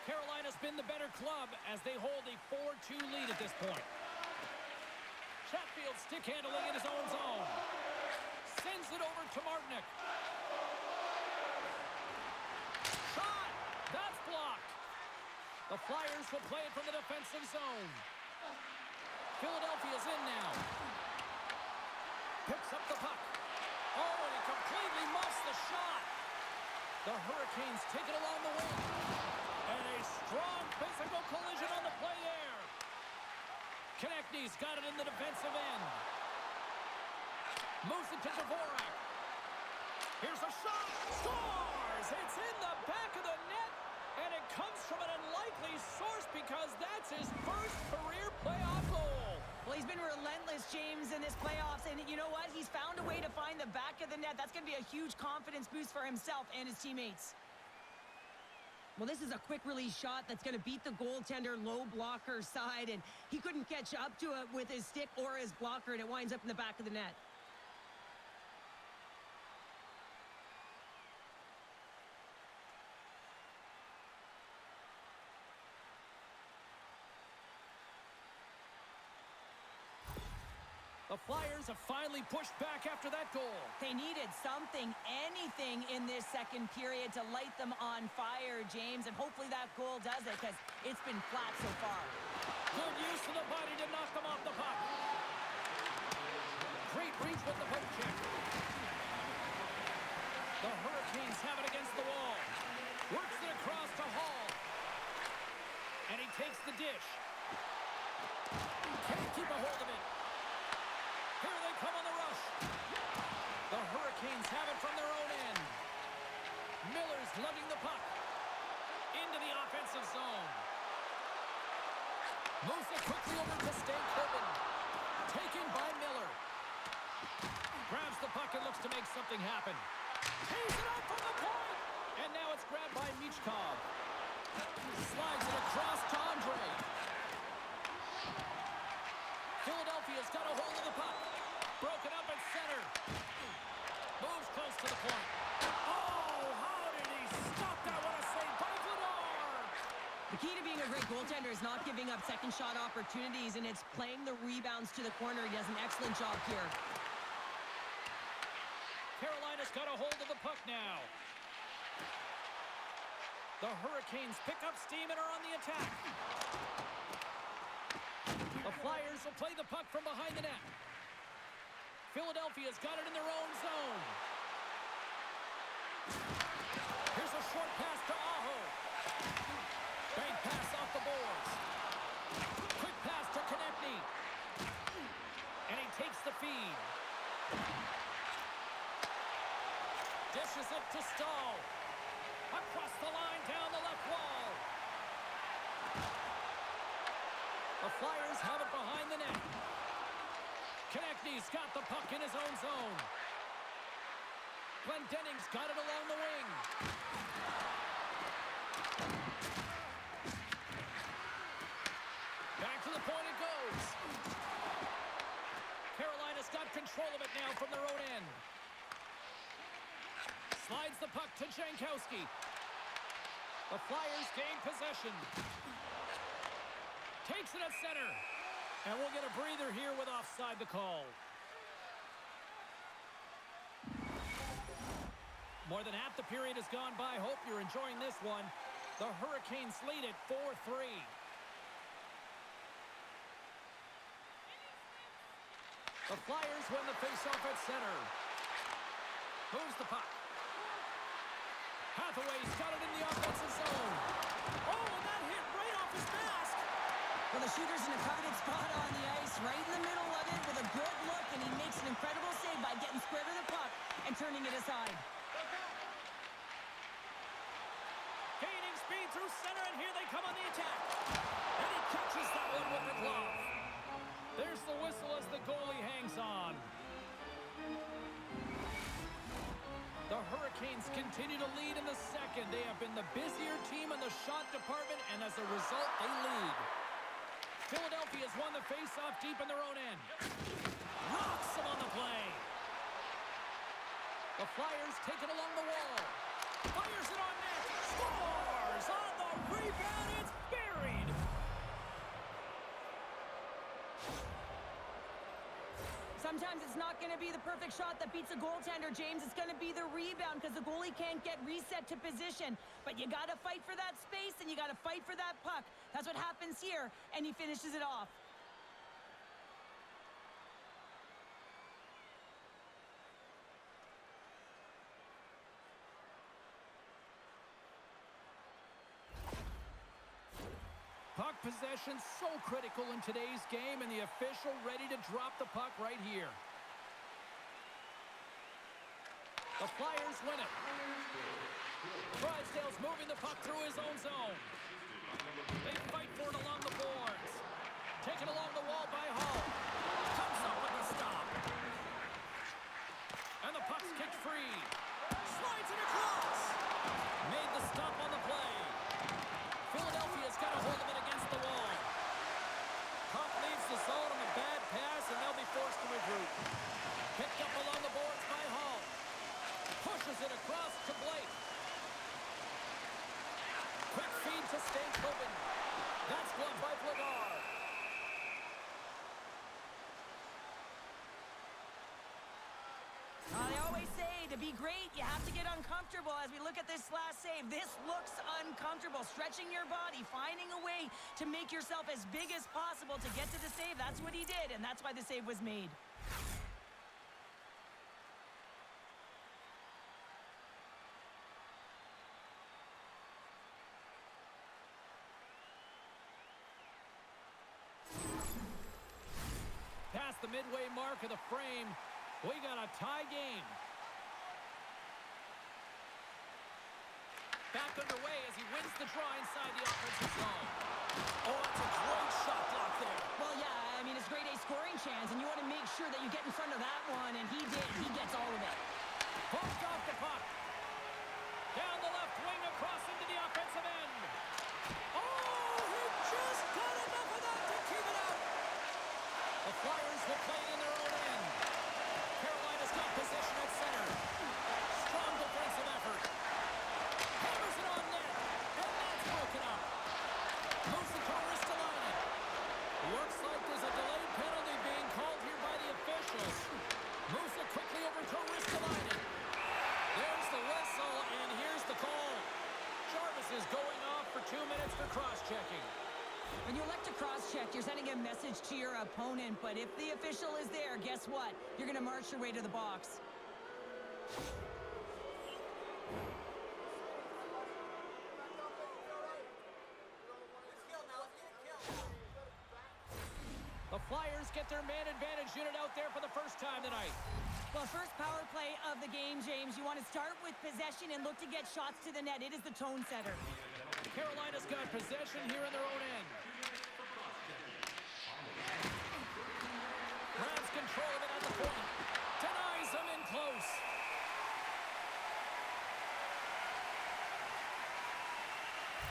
Carolina's been the better club as they hold a 4-2 lead at this point. Chatfield stick handling in his own zone. Sends it over to Martinick. Shot! That's blocked. The Flyers will play it from the defensive zone. Philadelphia's in now. Picks up the puck. Oh, and he completely muffs the shot. The Hurricanes take it along the wing. And a strong physical collision on the play there. Konechny's got it in the defensive end. Moves it to Dvorak. Here's a shot. Scores! It's in the back of the net. And it comes from an unlikely source because that's his first career playoff goal. Well, he's been relentless, James, in this playoffs. And you know what? He's found a way to find the back of the net. That's going to be a huge confidence boost for himself and his teammates. Well, this is a quick release shot that's going to beat the goaltender low blocker side. And he couldn't catch up to it with his stick or his blocker, and it winds up in the back of the net. The Flyers have finally pushed back after that goal. They needed something, anything in this second period to light them on fire, James, and hopefully that goal does it because it's been flat so far. Good use of the body to knock them off the puck. Great reach with the poke check. The Hurricanes have it against the wall. Works it across to Hall. And he takes the dish. Can't keep a hold of it. Here they come on the rush. The Hurricanes have it from their own end. Miller's lugging the puck into the offensive zone. Moves it quickly over to Stanley. Taken by Miller. Grabs the puck and looks to make something happen. Tees it up from the point. And now it's grabbed by Michkov. Slides it across to Andre. Philadelphia's got a hold of the puck. Broken up at center. Moves close to the point. Oh, how did he stop that? What a save by Vladar! The key to being a great goaltender is not giving up second shot opportunities, and it's playing the rebounds to the corner. He does an excellent job here. Carolina's got a hold of the puck now. The Hurricanes pick up steam and are on the attack. The Flyers will play the puck from behind the net. Philadelphia's got it in their own zone. Here's a short pass to Aho. Bank pass off the boards. Quick pass to Konechny. And he takes the feed. Dishes it to Stahl. Across the line, down the left wall. The Flyers have it behind the net. Konechny's got the puck in his own zone. Glendening's got it along the wing. Back to the point it goes. Carolina's got control of it now from their own end. Slides the puck to Jankowski. The Flyers gain possession. Takes it at center. And we'll get a breather here with offside the call. More than half the period has gone by. Hope you're enjoying this one. The Hurricanes lead it 4-3. The Flyers win the faceoff at center. Moves the puck. Hathaway's got it in the offensive zone. Oh, and that hit right off his mask. Well, the shooter's in a coveted spot on the ice, right in the middle of it with a good look, and he makes an incredible save by getting square to the puck and turning it aside. Gaining speed through center, and here they come on the attack. And he catches that one with the glove. There's the whistle as the goalie hangs on. The Hurricanes continue to lead in the second. They have been the busier team in the shot department, and as a result, they lead. Philadelphia's won the face-off deep in their own end. Rocks him on the play. The Flyers take it along the wall. Fires it on net. Scores on the rebound. It's buried. Sometimes it's not going to be the perfect shot that beats a goaltender, James. It's going to be the rebound because the goalie can't get reset to position. But you got to fight for that space and you got to fight for that puck. That's what happens here, and he finishes it off. Puck possession so critical in today's game, and the official ready to drop the puck right here. The Flyers win it. Drysdale's moving the puck through his own zone. They fight for it along the boards. Taken along the wall by Hall. Comes up with a stop. And the puck's kicked free. Slides it across. Made the stop on the play. Philadelphia's got a hold of it against the wall. Puck leaves the zone on a bad pass, and they'll be forced to regroup. Picked up along the boards by Hall. Pushes it across to Blake. Quick feed to Stanley. That's blocked by Blagar. They always say to be great, you have to get uncomfortable. As we look at this last save, this looks uncomfortable. Stretching your body, finding a way to make yourself as big as possible to get to the save. That's what he did, and that's why the save was made. Past the midway mark of the frame, we got a tie game. Back underway as he wins the draw inside the offensive zone. Oh, it's a great shot block there. Well, yeah, I mean, it's grade A scoring chance, and you want to make sure that you get in front of that one, and he did. He gets all of it. Poked off the puck. Down the left wing across into the offensive end. Oh, he just got enough of that to keep it out. The Flyers will play in their own end. Carolina's got possession at center. Strong defensive effort. Hammers it on net. And that's broken up. Moves the Ristolainen. Looks like there's a delayed penalty being called here by the officials. Moves it quickly over to Ristolainen. There's the whistle, and here's the call. Jarvis is going off for 2 minutes for cross-checking. When you elect to cross-check, you're sending a message to your opponent, but if the official is there, guess what? You're going to march your way to the box. The Flyers get their man advantage unit out there for the first time tonight. Well, first power play of the game, James. You want to start with possession and look to get shots to the net. It is the tone setter. Carolina's got possession here in their own end. Grabs control of it at the point. Denies him in close.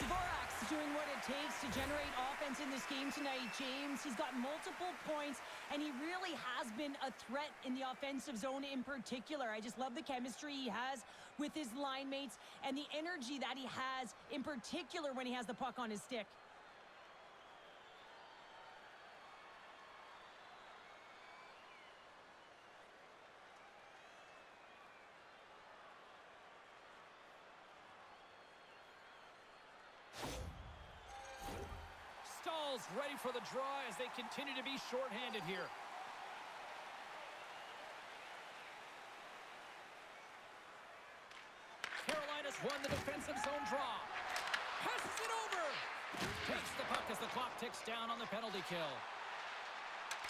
Dvorak's doing what it takes to generate offense in this game tonight, James. He's got multiple points, and he really has been a threat in the offensive zone in particular. I just love the chemistry he has with his line mates and the energy that he has in particular when he has the puck on his stick. Stahl's ready for the draw as they continue to be shorthanded here. Carolina's won the defensive zone draw. Passes it over. Takes the puck as the clock ticks down on the penalty kill.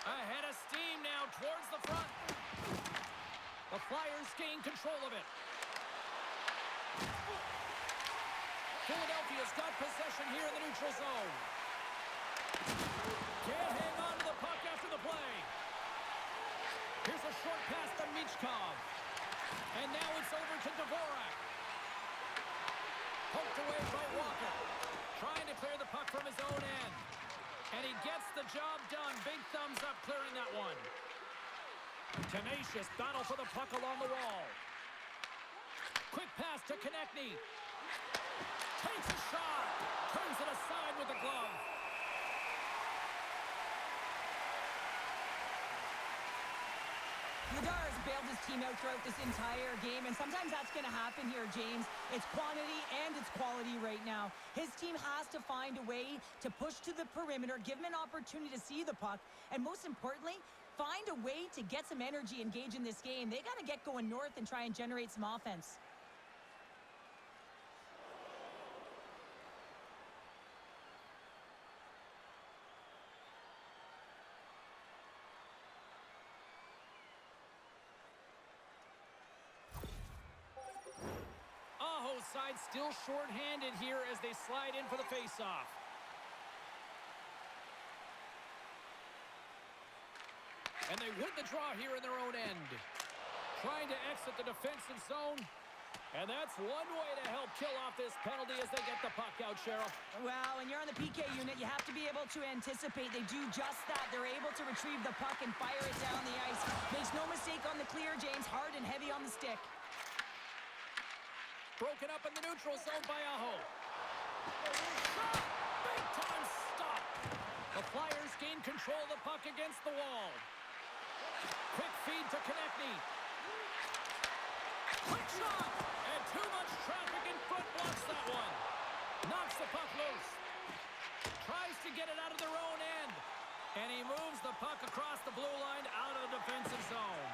Ahead of steam now towards the front. The Flyers gain control of it. Philadelphia's got possession here in the neutral zone. Can't hang on to the puck after the play. Here's a short pass to Michkov. And now it's over to Dvorak. Poked away by Walker. Trying to clear the puck from his own end. And he gets the job done. Big thumbs up clearing that one. Tenacious battle for the puck along the wall. Quick pass to Konechny. Takes a shot. Turns it aside with the glove. Vladar has bailed his team out throughout this entire game, and sometimes that's going to happen here, James. It's quantity and it's quality right now. His team has to find a way to push to the perimeter, give him an opportunity to see the puck, and most importantly, find a way to get some energy engaged in this game. They got to get going north and try and generate some offense. Aho's side still short-handed here as they slide in for the face-off. And they win the draw here in their own end. Trying to exit the defensive zone. And that's one way to help kill off this penalty as they get the puck out, Cheryl. Well, when you're on the PK unit, you have to be able to anticipate. They do just that. They're able to retrieve the puck and fire it down the ice. Makes no mistake on the clear, James. Hard and heavy on the stick. Broken up in the neutral zone by Aho. Shot! Big time stop. The Flyers gain control of the puck against the wall. Quick feed to Konechny. Quick shot! And too much traffic in front blocks that one. Knocks the puck loose. Tries to get it out of their own end. And he moves the puck across the blue line out of the defensive zone.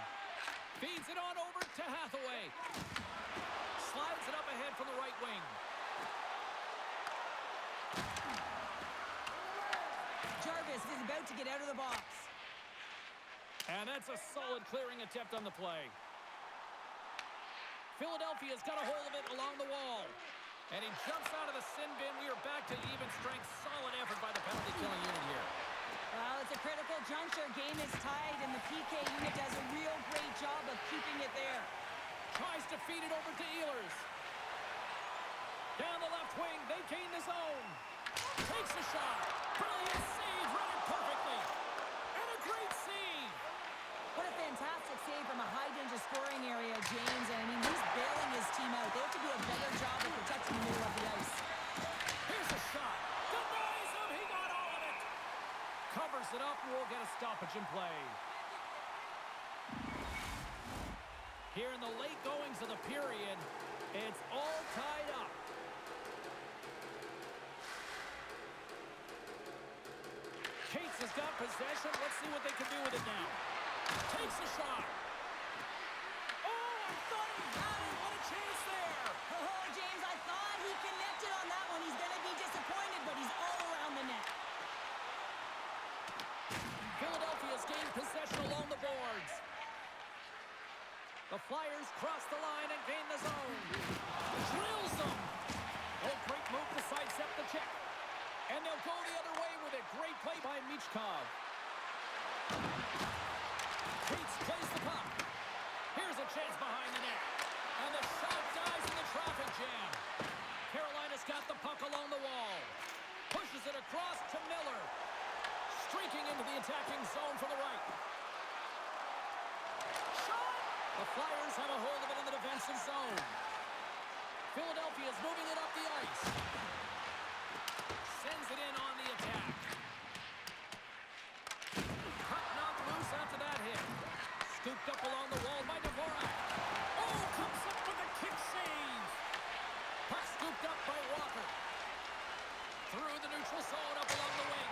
Feeds it on over to Hathaway. Slides it up ahead from the right wing. Jarvis is about to get out of the box. And that's a solid clearing attempt on the play. Philadelphia's got a hold of it along the wall. And he jumps out of the sin bin. We are back to even strength. Solid effort by the penalty killing unit here. Well, it's a critical juncture. Game is tied, and the PK unit does a real great job of keeping it there. Tries to feed it over to Ehlers. Down the left wing, they gain the zone. Takes a shot. Brilliant save, read it perfectly. And a great save. What a fantastic save from a high-danger scoring area, James. And, I mean, he's bailing his team out. They have to do a better job of protecting the middle of the ice. Here's a shot. Denies him. He got all of it. Covers it up, and we'll get a stoppage in play. Here in the late goings of the period, it's all tied up. Cates has got possession. Let's see what they can do with it now. Takes a shot. Oh, I thought he had it. What a chance there. Oh, James, I thought he connected on that one. He's going to be disappointed, but he's all around the net. Philadelphia's gained possession along the boards. The Flyers cross the line and gain the zone. Drills them. Oh, great move to sidestep the check. And they'll go the other way with a great play by Michkov. Cates plays the puck. Here's a chance behind the net. And the shot dies in the traffic jam. Carolina's got the puck along the wall. Pushes it across to Miller. Streaking into the attacking zone from the right. The Flyers have a hold of it in the defensive zone. Philadelphia's moving it up the ice. Sends it in on the attack. Puck knocked loose after that hit. Scooped up along the wall by Dvorak. Oh, comes up with a kick save. Puck scooped up by Walker. Through the neutral zone up along the wing.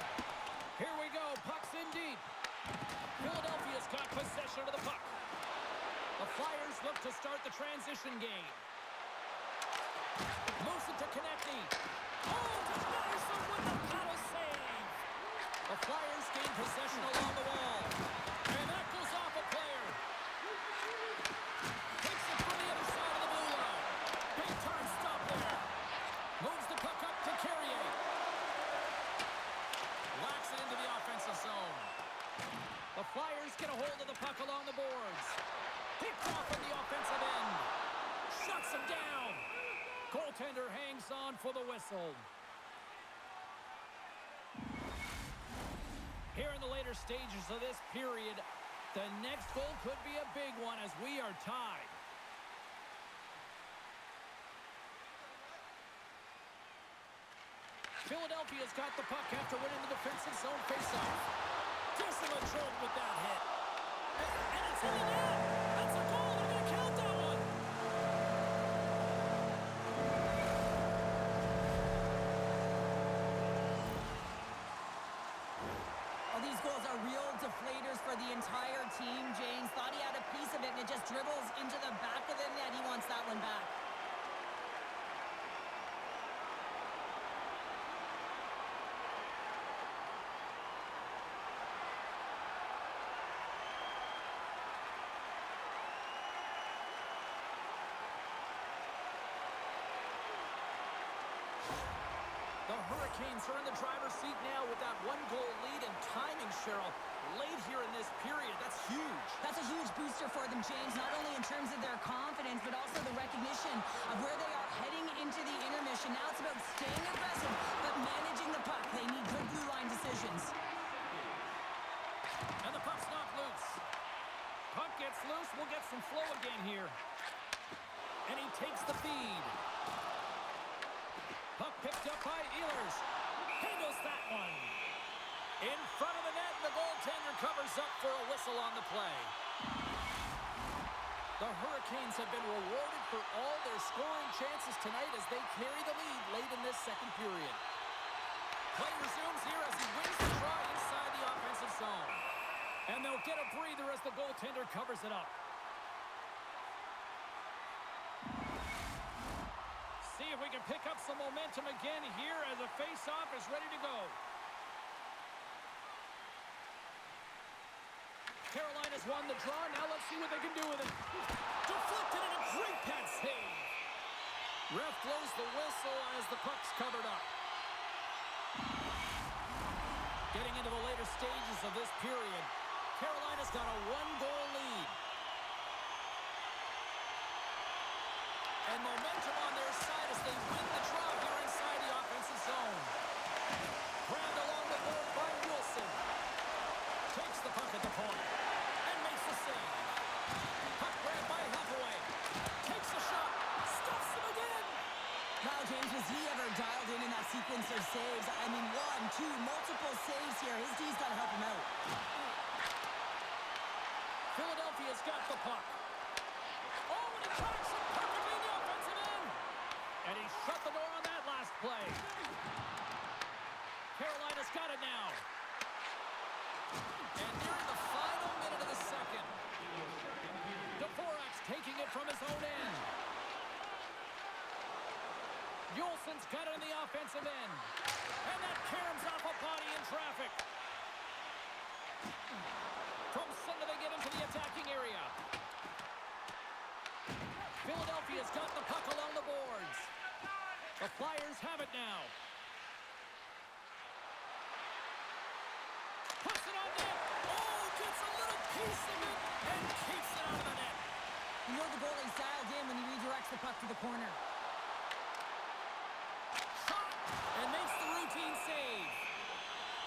Here we go. Puck's in deep. Philadelphia's got possession of the puck. The Flyers look to start the transition game. Moves it to Konechny. Oh, denies him with the paddle save. The Flyers gain possession along the wall. And that goes off a player. Takes it from the other side of the blue line. Big time stop there. Moves the puck up to Carrier. Locks it into the offensive zone. The Flyers get a hold of the puck along the boards. Picked off in the offensive end. Shuts him down. Goaltender hangs on for the whistle. Here in the later stages of this period, the next goal could be a big one as we are tied. Philadelphia's got the puck after winning the defensive zone faceoff. Desolate jolt with that hit. And it's in the net. That's a goal. They're going to count that one. Oh, these goals are real deflators for the entire team. James thought he had a piece of it, and it just dribbles into the back of the net. He wants that one back. The Hurricanes are in the driver's seat now with that one-goal lead, and timing, Cheryl, late here in this period. That's huge. That's a huge booster for them, James, not only in terms of their confidence, but also the recognition of where they are heading into the intermission. Now it's about staying aggressive, but managing the puck. They need good blue line decisions. And the puck's knocked loose. Puck gets loose. We'll get some flow again here. And he takes the feed. Puck picked up by Ehlers. Handles that one. In front of the net, the goaltender covers up for a whistle on the play. The Hurricanes have been rewarded for all their scoring chances tonight as they carry the lead late in this second period. Play resumes here as he wins the draw inside the offensive zone. And they'll get a breather as the goaltender covers it up. See if we can pick up some momentum again here as a face-off is ready to go. Carolina's won the draw. Now let's see what they can do with it. Deflected and a great pad save. Ref blows the whistle as the puck's covered up. Getting into the later stages of this period, Carolina's got a one-goal lead. And momentum on their side as they win the draw here inside the offensive zone. Grabbed along the board by Wilson. Takes the puck at the point and makes the save. Puck grabbed by Hathaway. Takes a shot. Stuffs him again. Wow, James, was he ever dialed in that sequence of saves? I mean, one, two, multiple saves here. His D's got to help him out. Philadelphia's got the puck. Oh, and he tracks it perfectly in the offensive end. And he shut the door on that last play. Carolina's got it now. And nearing the final minute of the second. Dvorak's taking it from his own end. Yolson's got it in the offensive end. And that caroms off a body in traffic. From center they get into the attacking area. Philadelphia's got the puck along the boards. The Flyers have it now. Puts it on net. Oh, gets a little piece of it and keeps it out of the net. You know the goalie's dialed in when he redirects the puck to the corner. Shot and makes the routine save.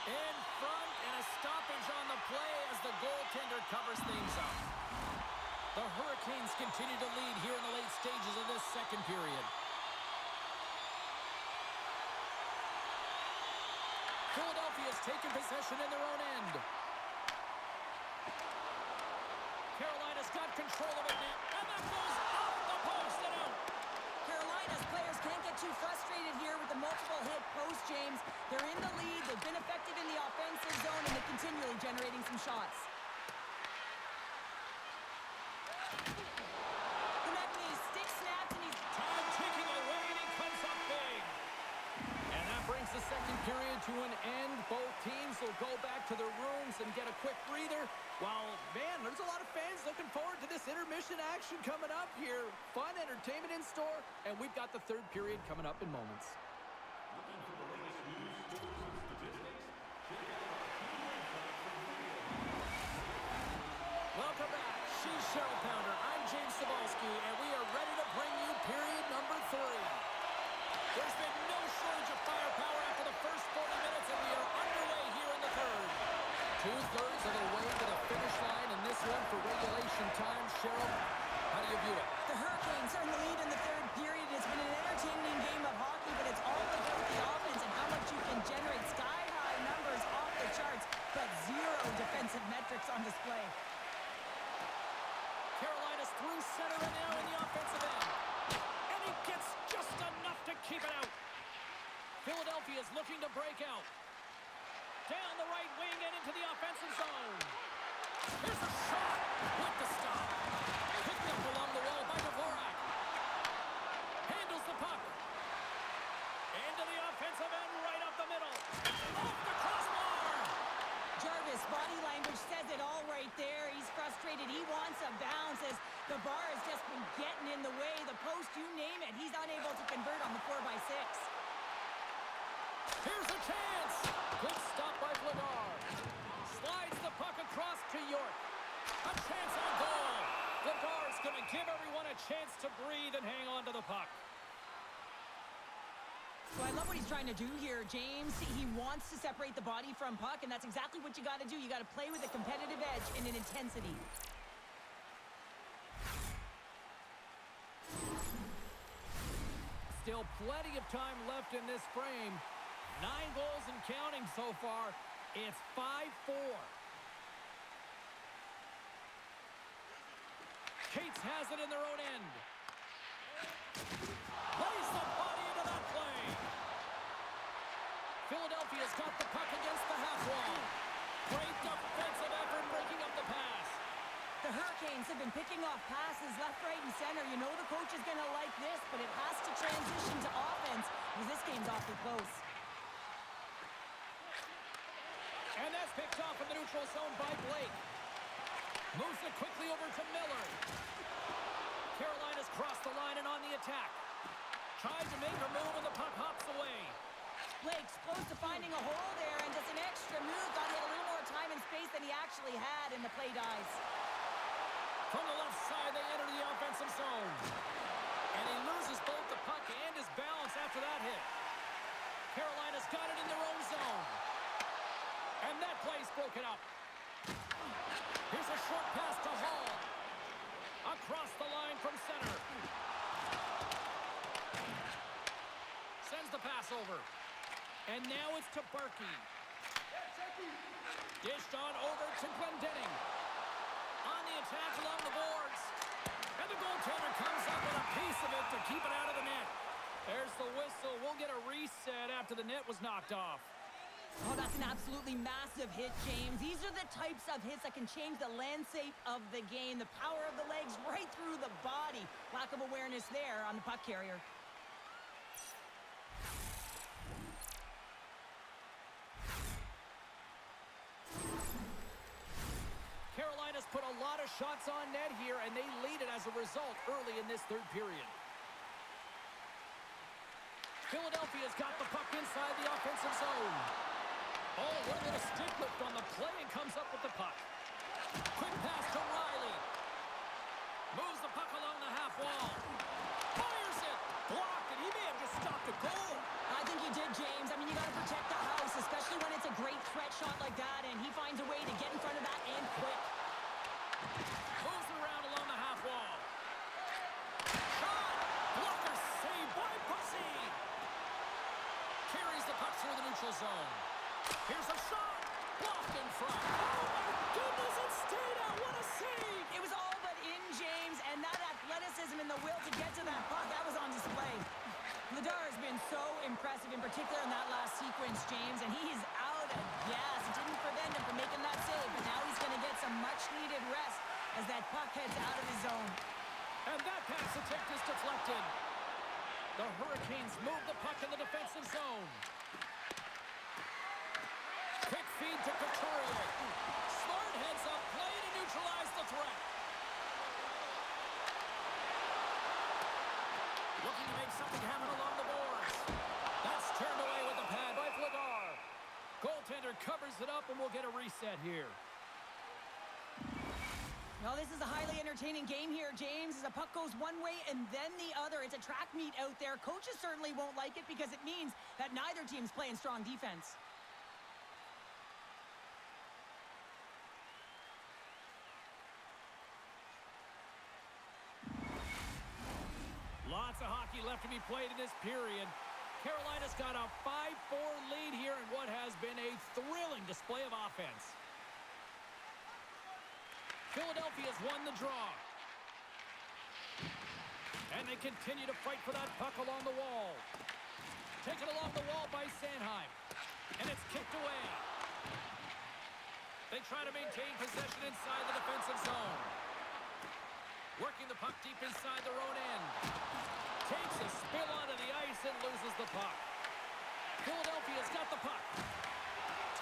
In front and a stoppage on the play as the goaltender covers things up. The Hurricanes continue to lead here in the late stages of this second period. Philadelphia's taken possession in their own end. Carolina's got control of it now, and that goes off the post and out. Carolina's players can't get too frustrated here with the multiple hit post, James. They're in the lead, they've been effective in the offensive zone, and they're continually generating some shots. The Magnus stick snapped, and he's Time ticking away, and he comes up big. And that brings the second period to an end. Both teams will go back to their rooms and get a quick breather. While, man, there's a lot of fans looking forward to this intermission action coming up here. Fun entertainment in store, and we've got the third period coming up in moments. Welcome back. She's Cheryl Pounder. I'm James Cebulski, and we are ready to bring you period number 3. There's been no shortage of firepower after the first 40 minutes, and we are underway here in the third. view it. The Hurricanes are in the lead in the third period. It's been an entertaining game of hockey, but it's all about the offense and how much you can generate. Sky-high numbers off the charts, but zero defensive metrics on display. Carolina's through center and now in the offensive end. And he gets just enough to keep it out. Philadelphia is looking to break out. Down the right wing and into the offensive zone. Here's a shot with the stop. Picked up along the wall by Dvorak. Handles the puck. Into the offensive end right up the middle. Off the crossbar. Jarvis, body language says it all right there. He's frustrated. He wants a bounce as the bar has just been getting in the way. The post, you name it. He's unable to convert on the 4x6. Here's a chance. Good stop by Vladar. Slides the puck across to York. A chance on goal. Vladar's going to give everyone a chance to breathe and hang on to the puck. So I love what he's trying to do here, James. He wants to separate the body from puck, and that's exactly what you got to do. You got to play with a competitive edge and an intensity. Still plenty of time left in this frame. 9 goals and counting so far. It's 5-4. Cates has it in their own end. Plays the body into that play. Philadelphia's got the puck against the half wall. Great defensive effort breaking up the pass. The Hurricanes have been picking off passes left, right, and center. You know the coach is going to like this, but it has to transition to offense because this game's awfully close. And that's picked off in the neutral zone by Blake. Moves it quickly over to Miller. Carolina's crossed the line and on the attack. Tries to make a move and the puck hops away. Blake's close to finding a hole there and just an extra move. Thought he had a little more time and space than he actually had, and the play dies. From the left side, they enter the offensive zone. And he loses both the puck and his balance after that hit. Carolina's got it in their own zone. And that play's broken up. Here's a short pass to Hall. Across the line from center. Sends the pass over. And now it's to Berkey. Dished on over to Glendening. On the attack along the boards. And the goaltender comes up with a piece of it to keep it out of the net. There's the whistle. We'll get a reset after the net was knocked off. Oh, that's an absolutely massive hit, James. These are the types of hits that can change the landscape of the game. The power of the legs right through the body. Lack of awareness there on the puck carrier. Carolina's put a lot of shots on net here, and they lead it as a result early in this third period. Philadelphia's got the puck inside the offensive zone. Oh, what a little stick lift on the play and comes up with the puck. Quick pass to Riley. Moves the puck along the half wall. Fires it. Blocked, and he may have just stopped a goal. I think he did, James. I mean, you got to protect the house, especially when it's a great threat shot like that, and he finds a way to get in front of that and quick. Moves it around along the half wall. Shot. Blocker saved by Bussy. Carries the puck through the neutral zone. Here's a shot. Blocked in front. Oh, my goodness, it stayed out. What a save. It was all but in, James, and that athleticism and the will to get to that puck, that was on display. Vladar has been so impressive, in particular in that last sequence, James, and he's out of gas. It didn't prevent him from making that save, but now he's going to get some much-needed rest as that puck heads out of his zone. And that pass attempt is deflected. The Hurricanes move the puck in the defensive zone. Quick feed to Couturier. Smart heads up play to neutralize the threat. Looking to make something happen along the boards. That's turned away with the pad by Vladar. Goaltender covers it up, and we'll get a reset here. Well, this is a highly entertaining game here, James, as the puck goes one way and then the other. It's a track meet out there. Coaches certainly won't like it because it means that neither team's playing strong defense. Lots of hockey left to be played in this period. Carolina's got a 5-4 lead here in what has been a thrilling display of offense. Philadelphia's won the draw. And they continue to fight for that puck along the wall. Taken along the wall by Sanheim. And it's kicked away. They try to maintain possession inside the defensive zone. Working the puck deep inside their own end. Takes a spill onto the ice and loses the puck. Philadelphia's got the puck.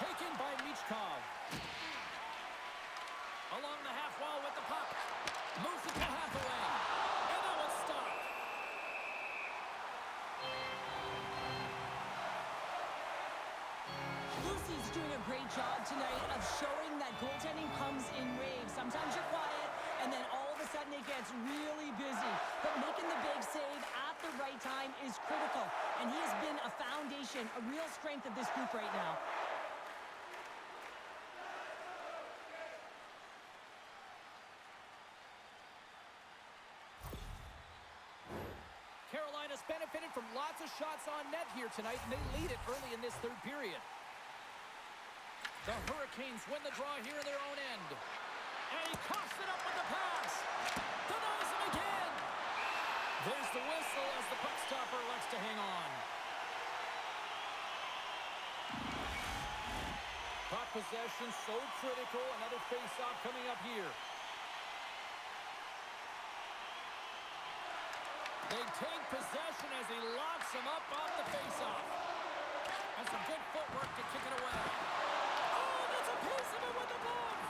Taken by Michkov. Along the half wall with the puck. Moves it to Hathaway. And that one's stopped. Lucy's doing a great job tonight of showing that goaltending comes in waves. Sometimes you're quiet, and then all of a sudden it gets really busy. But making the big save at the right time is critical. And he has been a foundation, a real strength of this group right now. Carolina's benefited from lots of shots on net here tonight, and they lead it early in this third period. The Hurricanes win the draw here in their own end. And he coughs it up with the pass. Denies him again. There's the whistle as the puck stopper elects to hang on. Puck possession so critical. Another face-off coming up here. They take possession as he locks him up off the face-off. And some good footwork to kick it away. Oh, that's a piece of it with the glove.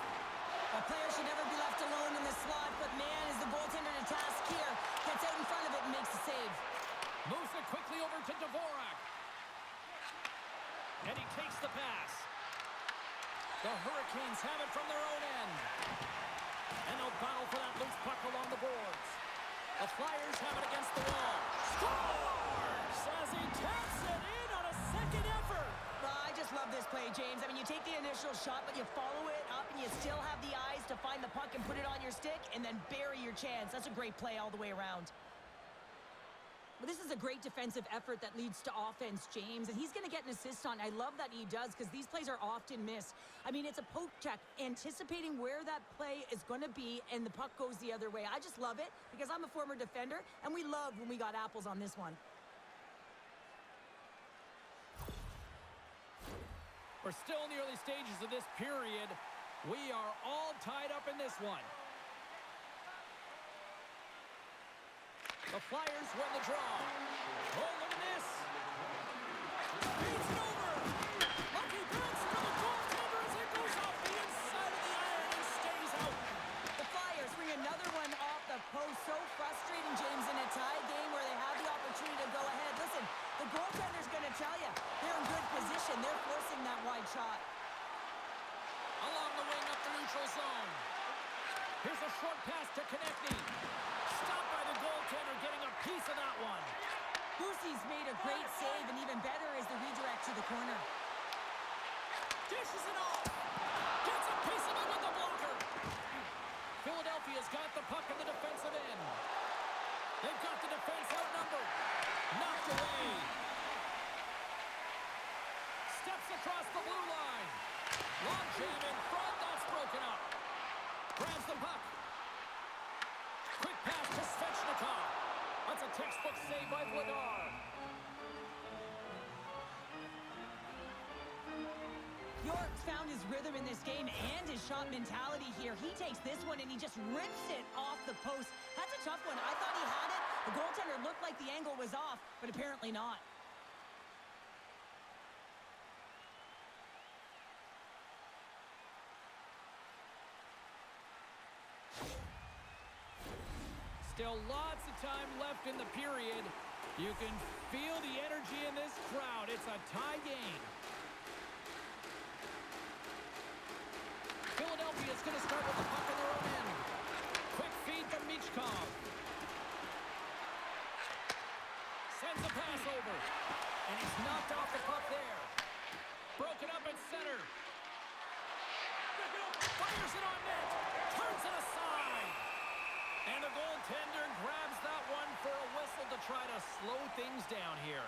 A player should never be left alone in the slot, but man, is the goaltender to task here. Gets out in front of it and makes the save. Moves it quickly over to Dvorak. And he takes the pass. The Hurricanes have it from their own end. And they'll battle for that loose puck along the boards. The Flyers have it against the wall. Scores as he taps it in on a second effort. I just love this play, James. I mean, you take the initial shot, but you follow it up, and you still have the eyes to find the puck and put it on your stick, and then bury your chance. That's a great play all the way around. But this is a great defensive effort that leads to offense, James, and he's going to get an assist on. I love that he does because these plays are often missed. I mean, it's a poke check, anticipating where that play is going to be, and the puck goes the other way. I just love it because I'm a former defender, and we love when we got apples on this one. We're still in the early stages of this period. We are all tied up in this one. The Flyers win the draw. Oh, look at this. Beats it over. Lucky bounce for the goaltender as it goes off the inside of the iron and stays out. The Flyers bring another one off the post. So frustrating, James, in a tie game where they have the opportunity to go ahead. Listen, the goaltender's going to tell you they're in good position. They're forcing that wide shot. Along the wing up the neutral zone. Here's a short pass to Konechny. Stopped by the goaltender, getting a piece of that one. Boosie's made a great save, and even better is the redirect to the corner. Dishes it off. Gets a piece of it with the blocker. Philadelphia's got the puck in the defensive end. They've got the defense outnumbered. Knocked away. Steps across the blue line. Long jam in front. That's broken up. Grabs the puck. Quick pass to Svechnikov. That's a textbook save by Vladar. York's found his rhythm in this game and his shot mentality here. He takes this one and he just rips it off the post. That's a tough one. I thought he had it. The goaltender looked like the angle was off, but apparently not. Still lots of time left in the period. You can feel the energy in this crowd. It's a tie game. Philadelphia's going to start with the puck in their own end. Quick feed from Michkov. Sends a pass over. And he's knocked off the puck there. Broken up at center. Fires it on net. Turns it aside. And the goaltender Goaltender grabs that one for a whistle to try to slow things down here.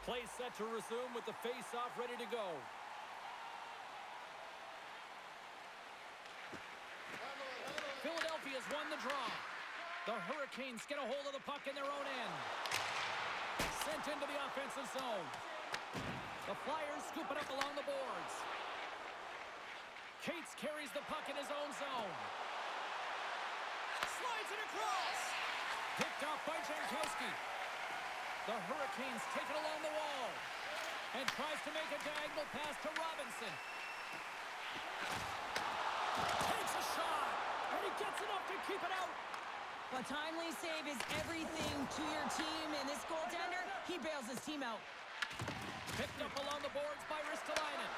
Play set to resume with the face-off ready to go. Philadelphia's won the draw. The Hurricanes get a hold of the puck in their own end. Sent into the offensive zone. The Flyers scoop it up along the boards. Cates carries the puck in his own zone. Slides it across. Picked off by Jankowski. The Hurricanes take it along the wall. And tries to make a diagonal pass to Robinson. Takes a shot. And he gets enough to keep it out. A timely save is everything to your team, and this goaltender, he bails his team out. Picked up along the boards by Ristolainen.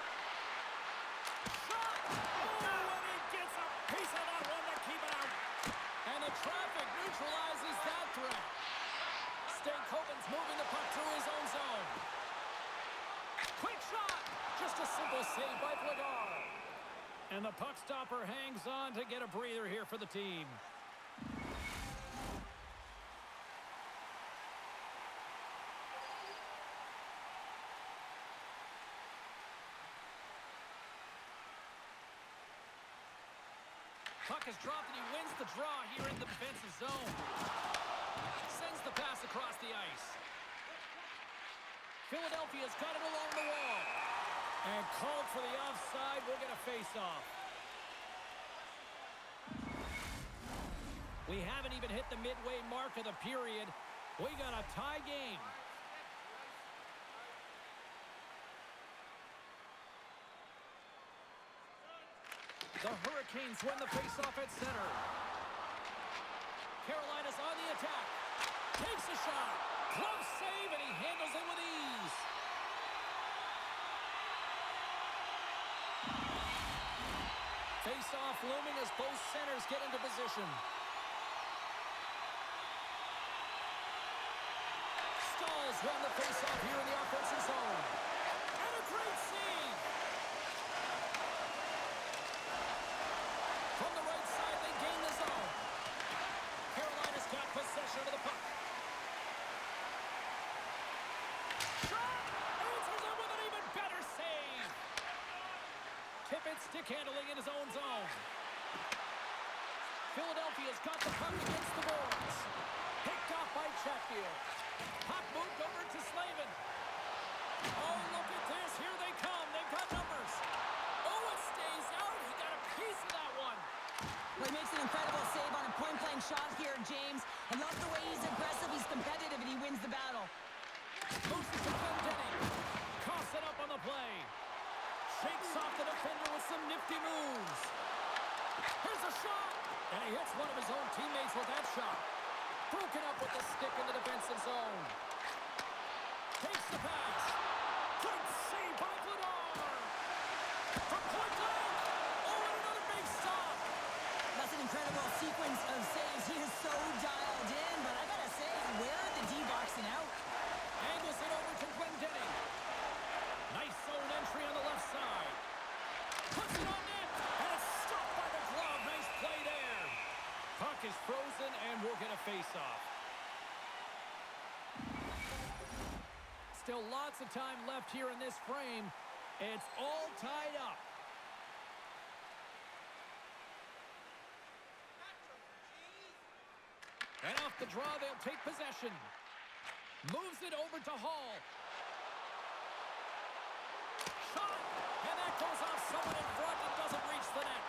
Shot! Oh, and he gets a piece of that one to keep it out. And the traffic neutralizes that threat. Stankoven's moving the puck through his own zone. Quick shot! Just a simple save by Blagar. And the puck stopper hangs on to get a breather here for the team. Puck is dropped and he wins the draw here in the defensive zone. Sends the pass across the ice. Philadelphia's got it along the wall. And called for the offside. We'll get a face-off. We haven't even hit the midway mark of the period. We got a tie game. The Hurricanes win the faceoff at center. Carolina's on the attack. Takes a shot. Close save, and he handles it with ease. Faceoff looming as both centers get into position. Stalls won the faceoff here in the offensive zone. And a great save. From the right side, they gain the zone. Carolina's got possession of the puck. Shot! Answers it with an even better save. Tippett stick handling in his own zone. Philadelphia's got the puck against the boards. Picked off by Chatfield. Puck moved over to Slavin. Oh, look at this. Here they come. They've got numbers. Oh, it stays out. He got a piece of that one. Well, he makes an incredible save on a point-blank shot here, James. I love the way he's aggressive, he's competitive, and he wins the battle. Moves it to Clendening. Coughs it up on the play. Shakes off the defender with some nifty moves. Here's a shot. And he hits one of his own teammates with that shot. Broken up with the stick in the defensive zone. Takes the pass. Great save by Vladar. From point blank. Oh, and another big stop. That's an incredible sequence of saves. He is so dialed in, but I gotta say, where are the D-boxing out? Angles it over to Glendening. Nice zone entry on the left side. Puts it on net. And it's stopped by the glove. Nice play there. Puck is frozen, and we'll get a face-off. Still lots of time left here in this frame. It's all tied up. And off the draw, they'll take possession. Moves it over to Hall. Shot! And that goes off someone in front and doesn't reach the net.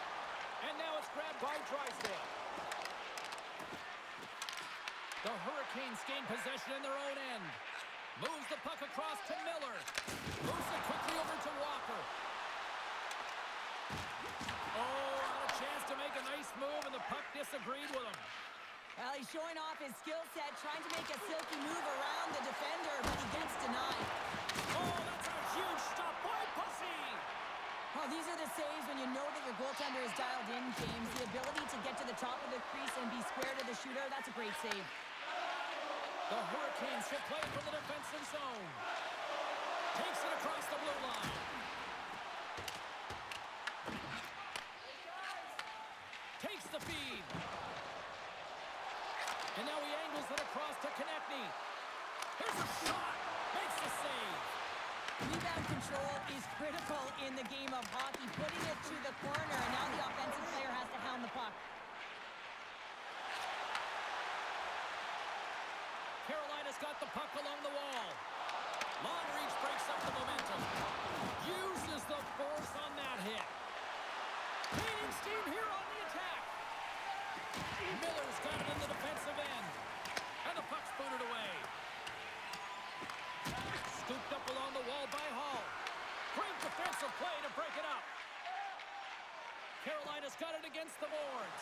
And now it's grabbed by Drysdale. The Hurricanes gain possession in their own end. Moves the puck across to Miller. Moves it quickly over to Walker. Oh, had a chance to make a nice move, and the puck disagreed with him. Well, he's showing off his skill set, trying to make a silky move around the defender, but he gets denied. Oh, that's a huge stop by Pussy. Oh, these are the saves when you know that your goaltender is dialed in, James. The ability to get to the top of the crease and be square to the shooter, that's a great save. The Hurricanes should play from the defensive zone. Takes it across the blue line. Takes the feed. Konechny. Here's a shot. Makes the save. Rebound control is critical in the game of hockey. Putting it to the corner, and now the offensive player has to hound the puck. Carolina's got the puck along the wall. Long reach breaks up the momentum. Uses the force on that hit. Gaining steam here on the attack. Miller's got it in the defensive end. And the puck's booted away. Scooped up along the wall by Hall. Great defensive play to break it up. Carolina's got it against the boards.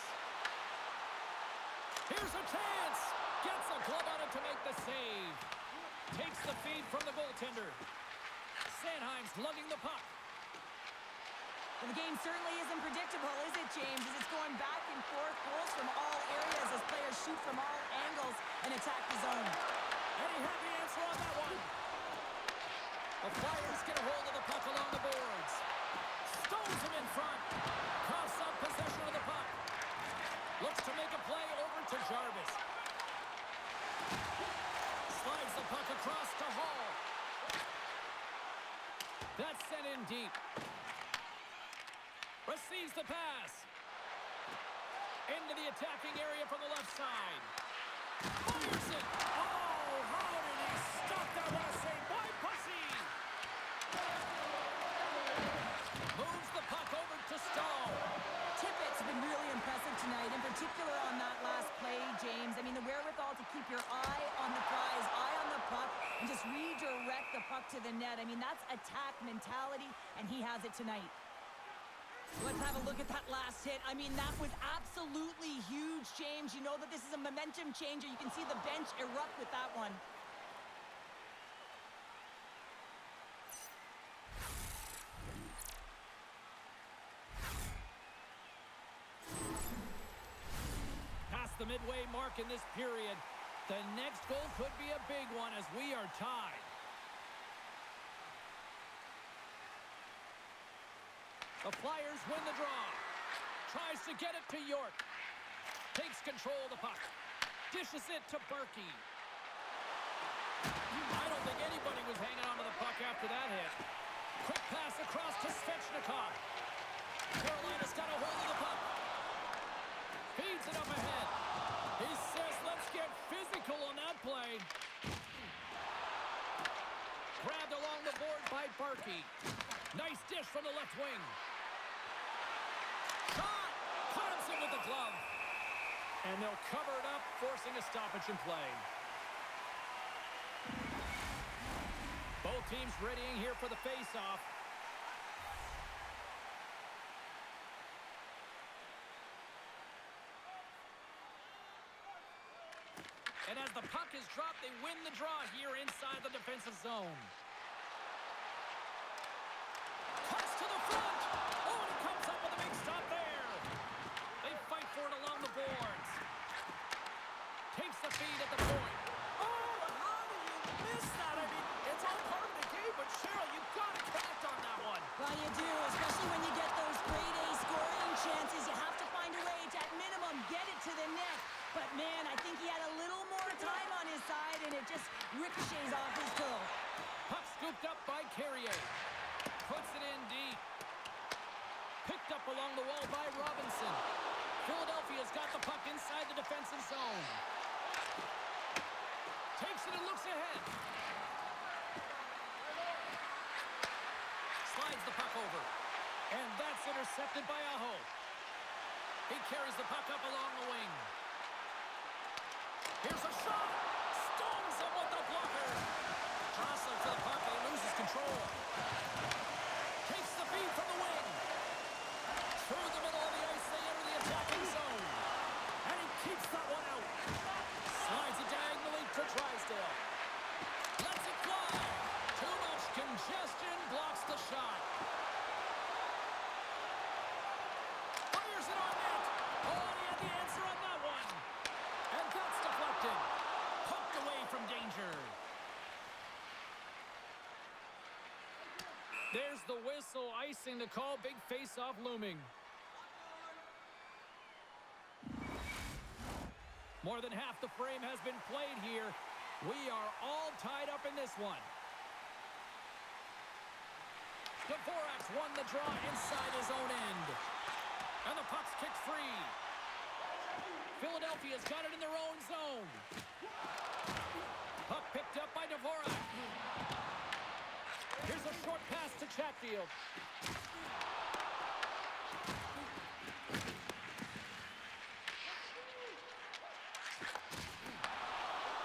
Here's a chance. Gets a glove on it to make the save. Takes the feed from the goaltender. Sanheim's lugging the puck. Well, the game certainly isn't predictable, is it, James? As it's going back and forth, goals from all areas as players shoot from all angles and attack the zone. And he had the answer on that one. The Flyers get a hold of the puck along the boards. Stones him in front. Coughs up possession of the puck. Looks to make a play over to Jarvis. Slides the puck across to Hall. That's sent in deep. Receives the pass. Into the attacking area from the left side. Fires it. Oh, how did he stop that? What a save by Pussy. Moves the puck over to Stahl. Tippett's been really impressive tonight, in particular on that last play, James. I mean, the wherewithal to keep your eye on the prize, eye on the puck, and just redirect the puck to the net. I mean, that's attack mentality, and he has it tonight. Let's have a look at that last hit. I mean, that was absolutely huge, James. You know that this is a momentum changer. You can see the bench erupt with that one. Past the midway mark in this period. The next goal could be a big one as we are tied. The Flyers win the draw. Tries to get it to York. Takes control of the puck. Dishes it to Berkey. I don't think anybody was hanging on to the puck after that hit. Quick pass across to Svechnikov. Carolina's got a hold of the puck. Feeds it up ahead. He says, let's get physical on that play. Grabbed along the board by Berkey. Nice dish from the left wing. Shot! Climbs in with the glove. And they'll cover it up, forcing a stoppage in play. Both teams readying here for the face-off. And as the puck is dropped, they win the draw here inside the defensive zone. Cuts to the front. Oh, and he comes up with a big stop there. They fight for it along the boards. Takes the feed at the point. Oh, how do you miss that? I mean, it's all part of the game, but Cheryl, you've got to connect on that one. Well, you do, especially when you get those grade A scoring chances. You have to find a way to, at minimum, get it to the net. But, man, I think he had a little more time on his side, and it just ricochets off his toe. Puck scooped up by Carrier. Puts it in deep. Picked up along the wall by Robinson. Philadelphia's got the puck inside the defensive zone. Takes it and looks ahead. Slides the puck over. And that's intercepted by Aho. He carries the puck up along the wing. Here's a shot. Stones him with the blocker. Jostling for the puck and he loses control. Takes the feed from the wing. Through the middle of the ice, they enter the attacking zone. And he keeps that one out. Slides it diagonally to Drysdale. Lets it fly. Too much congestion blocks the shot. Fires it on net. Oh, and he had the answer on that one. And that's deflected. Poked away from danger. There's the whistle, icing the call. Big face-off looming. More than half the frame has been played here. We are all tied up in this one. Dvorak's won the draw inside his own end. And the puck's kicked free. Philadelphia's got it in their own zone. Puck picked up by Dvorak. Here's a short pass to Chatfield.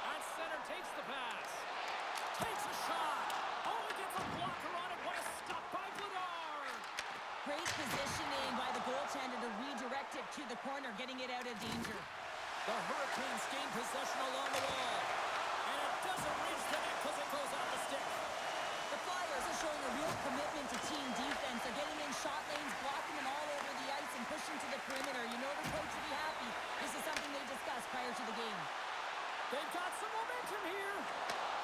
At center takes the pass. Takes a shot. Oh, he gets a blocker on it. What a stop by Vladar. Great positioning by the goaltender to redirect it to the corner, getting it out of danger. The Hurricanes gain possession along the wall. And it doesn't reach the net because it goes off the stick. The Flyers are showing a real commitment to team defense. They're getting in shot lanes, blocking them all over the ice, and pushing to the perimeter. You know the coach will be happy. This is something they discussed prior to the game. They've got some momentum here.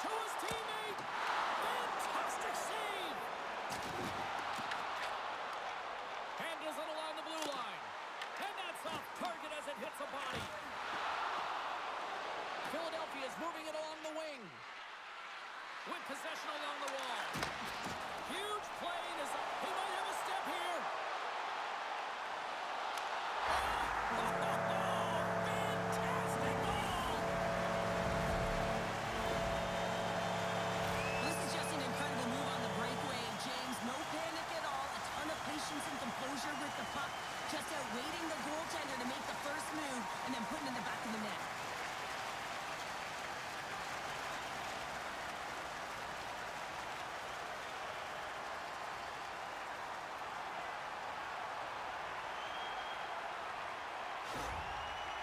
To his teammate. Fantastic save. Handles it along the blue line. And that's off target as it hits a body. Philadelphia's moving it along the wing. With possession along the wall. Huge play. He might have a step here. Fantastic ball. This is just an incredible move on the breakaway, James. No panic at all. A ton of patience and composure with the puck. Just outwaiting the goaltender to make the first move and then putting it in the back of the net.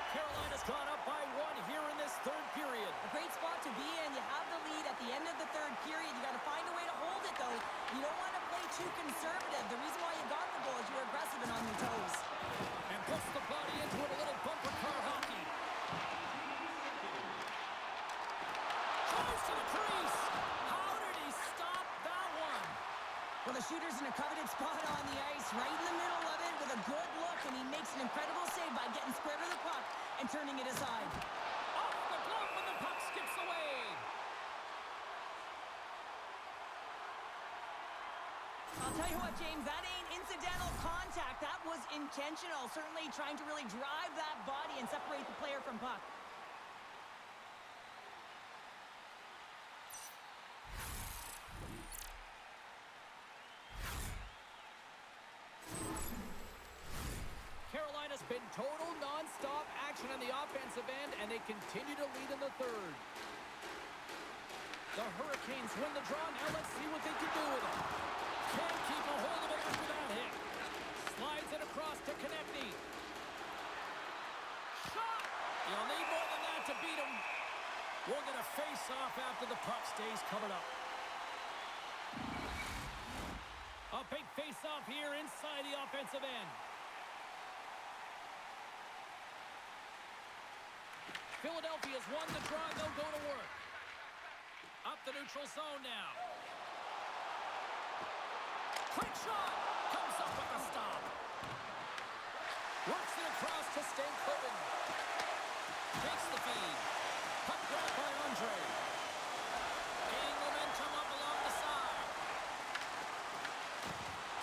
Carolina's gone up by one here in this third period. A great spot to be in. You have the lead at the end of the third period. You got to find a way to hold it, though. You don't want to play too conservative. The reason why you got the goal is you were aggressive and on your toes. And puts the body into it, a little bumper car hockey. Tries to the crease. How did he stop that one? Well, the shooter's in a coveted spot on the ice, right in the middle of it with a good look, and he makes an incredible save by getting square to the puck and turning it aside. Off the glove when the puck skips away. I'll tell you what, James, that ain't incidental contact. That was intentional, certainly trying to really drive that body and separate the player from puck. Carolina's been total non-stop action on the offensive end, and they continue to lead in the third. The Hurricanes win the draw. Now let's see what they can do with it. Can't keep a hold of it after that hit. Slides it across to Konechny. Shot! You'll need more than that to beat him. We'll get a face-off after the puck stays covered up. A big face-off here inside the offensive end. Philadelphia's won the draw. They'll go to work. Up the neutral zone now. Quick shot. Comes up with the stop. Works it across to Stanley. Takes the feed. Puck grabbed by Andre. Gaining momentum up along the side.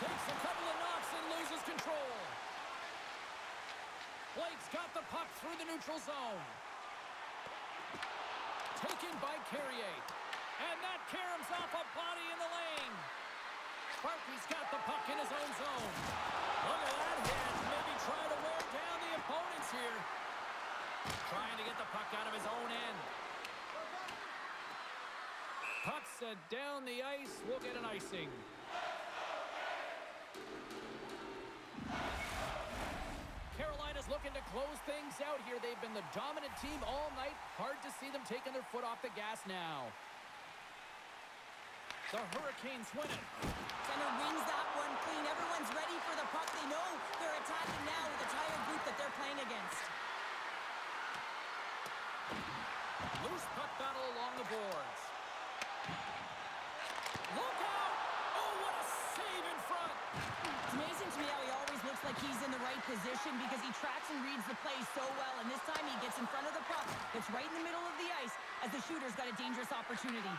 Takes a couple of knocks and loses control. Blake's got the puck through the neutral zone. Taken by Carrier. And that caroms off a body in the lane. Sparky's got the puck in his own zone. Look at that hit. Maybe try to wear down the opponents here. Trying to get the puck out of his own end. Puck set down the ice. We'll get an icing. Carolina's looking to close things out here. They've been the dominant team all night. Hard to see them taking their foot off the gas now. The Hurricanes win it. Center wins that one clean. Everyone's ready for the puck. They know they're attacking now with the tired group that they're playing against. Loose puck battle along the boards. Look out! Oh, what a save in front. It's amazing to me how he always looks like he's in the right position because he tracks and reads the play so well. And this time he gets in front of the puck. It's right in the middle of the ice as the shooter's got a dangerous opportunity.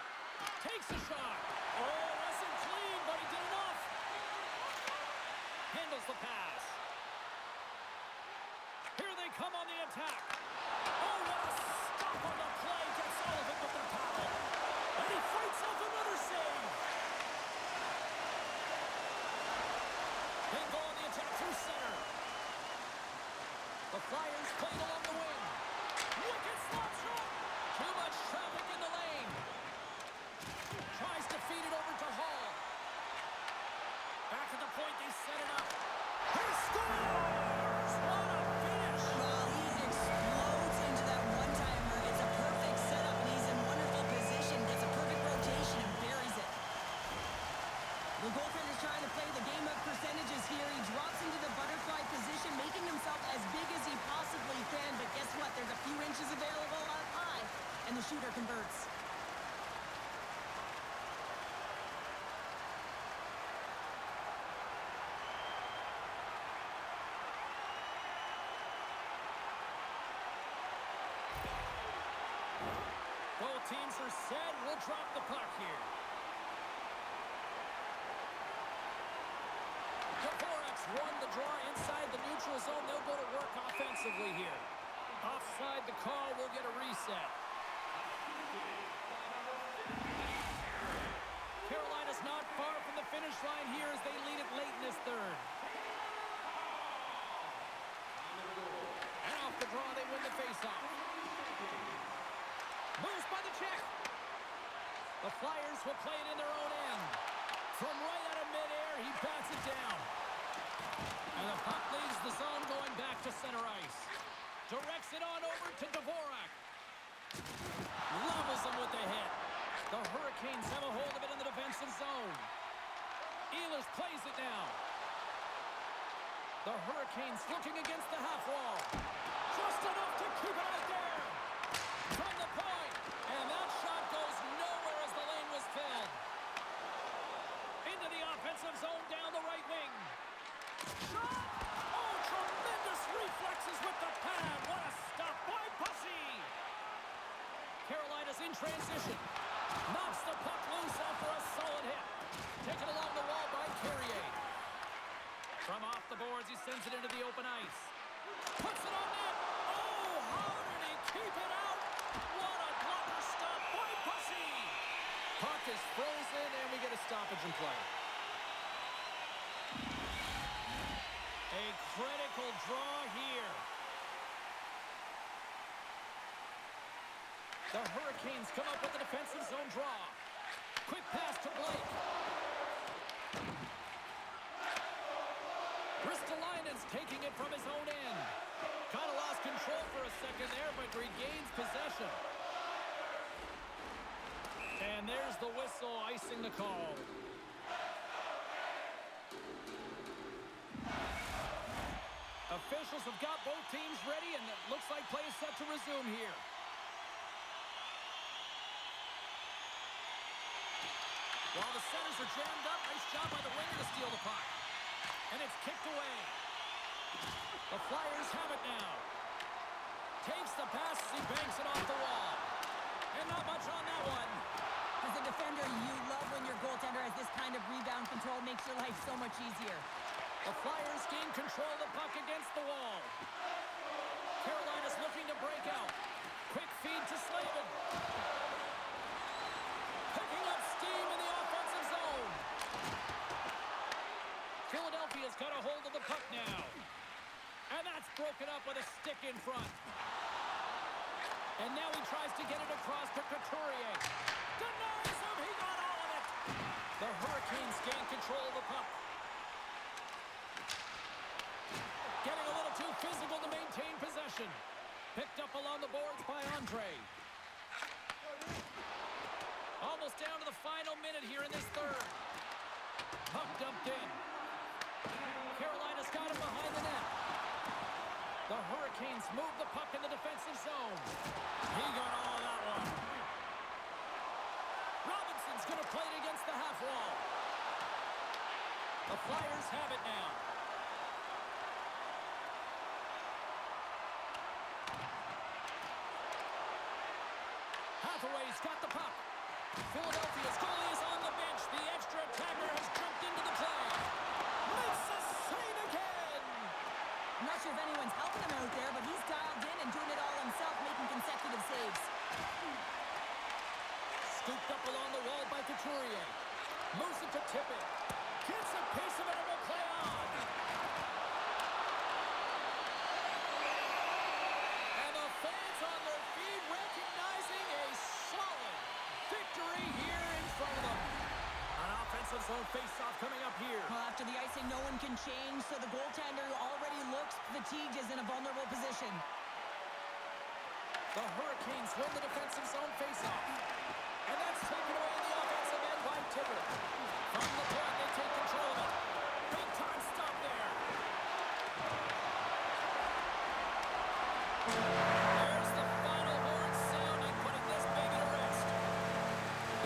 Takes a shot. Oh, wasn't clean, but he did enough. Handles the pass. Here they come on the attack. Oh, what a stop on the play. Gets Sullivan with the foul. And he fights off another save. They go on the attack through center. The Flyers played along the wing. Wicked slap shot. Too much traffic in the lane. Tries to feed it over to Hall. Back at the point, they set it up. He scores! What a finish! Well, he explodes into that one-timer. It's a perfect setup, and he's in wonderful position. Gets a perfect rotation and buries it. The goaltender's trying to play the game of percentages here. He drops into the butterfly position, making himself as big as he possibly can. But guess what? There's a few inches available up high, and the shooter converts. Both teams are set. We'll drop the puck here. Dvorak's won the draw inside the neutral zone. They'll go to work offensively here. Offside the call. We'll get a reset. Carolina's not far from the finish line here as they lead it late in this third. And off the draw, they win the faceoff. Moves by the check. The Flyers will play it in their own end. From right out of midair, he bats it down. And the puck leaves the zone going back to center ice. Directs it on over to Dvorak. Levels him with the hit. The Hurricanes have a hold of it in the defensive zone. Ehlers plays it now. The Hurricanes looking against the half wall. Just enough to keep it out there. From the point. And that shot goes nowhere as the lane was filled. Into the offensive zone down the right wing. Shot! Oh, tremendous reflexes with the pad. What a stop by Pussy. Carolina's in transition. Knocks the puck loose after a solid hit. Taken along the wall by Carrier. From off the boards, he sends it into the open ice. Puts it on net. Oh, how did he keep it out? What a blocker stop by Pussy. Puck is frozen, and we get a stoppage in play. A critical draw here. The Hurricanes come up with a defensive zone draw. Quick pass to Blake. Ristolainen's taking it from his own end. Kind of lost control for a second there, but regains possession. And there's the whistle, icing the call. Officials have got both teams ready, and it looks like play is set to resume here. While the centers are jammed up, nice job by the winger to steal the puck. And it's kicked away. The Flyers have it now. Takes the pass as he banks it off the wall. And not much on that one. As a defender, you love when your goaltender has this kind of rebound control. Makes your life so much easier. The Flyers gain control of the puck against the wall. Carolina's looking to break out. Quick feed to Slavin. Picking up steam in the offensive zone. Philadelphia's got a hold of the puck now. And that's broken up with a stick in front. And now he tries to get it across to Couturier. Denies him. He got all of it. The Hurricanes gain control of the puck. Getting a little too physical to maintain possession. Picked up along the boards by Andre. Almost down to the final minute here in this third. Puck dumped in. Carolina's got him behind the net. The Hurricanes move the puck in the defensive zone. He got all of that one. Robinson's going to play it against the half wall. Hathaway's got the puck. Philadelphia's goalie is on the bench. The extra attacker has jumped into the play. Makes a save again. I'm not sure if anyone's helping him out there, but he's dialed in and doing it all himself, making consecutive saves. Scooped up along the wall by Couturier. Moves it to Tippett. Gets a piece of it and will play on. And the fans on their feet recognizing a solid victory here in front of them. An offensive zone face-off coming up here. Well, after the icing, no one can change, so the goaltender who already looks fatigued is in a vulnerable position. The Hurricanes win the defensive zone face-off. And that's taken away in the offensive end by Tippett. From the point, they take control of it. Big time stop there. There's the final horn sounding, putting this big at rest.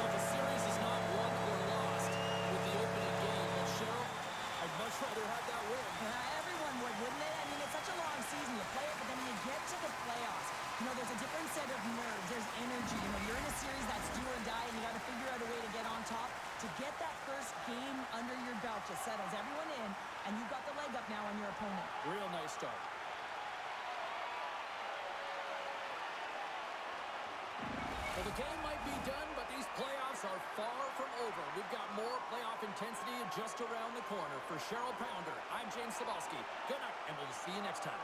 Well, the series is not won or lost with the opening game. But Cheryl, I'd much rather have that win. Everyone would, wouldn't it? I mean, it's such a long season. You play it, but then when you get to the playoffs, you know, there's a different set of nerves. There's energy. You know, you're in a series that's do or die, and you got to figure out a way to get on top. To get that first game under your belt just settles everyone in, and you've got the leg up now on your opponent. Real nice start. Well, the game might be done, but these playoffs are far from over. We've got more playoff intensity just around the corner. For Cheryl Pounder, I'm James Cebulski. Good night, and we'll see you next time.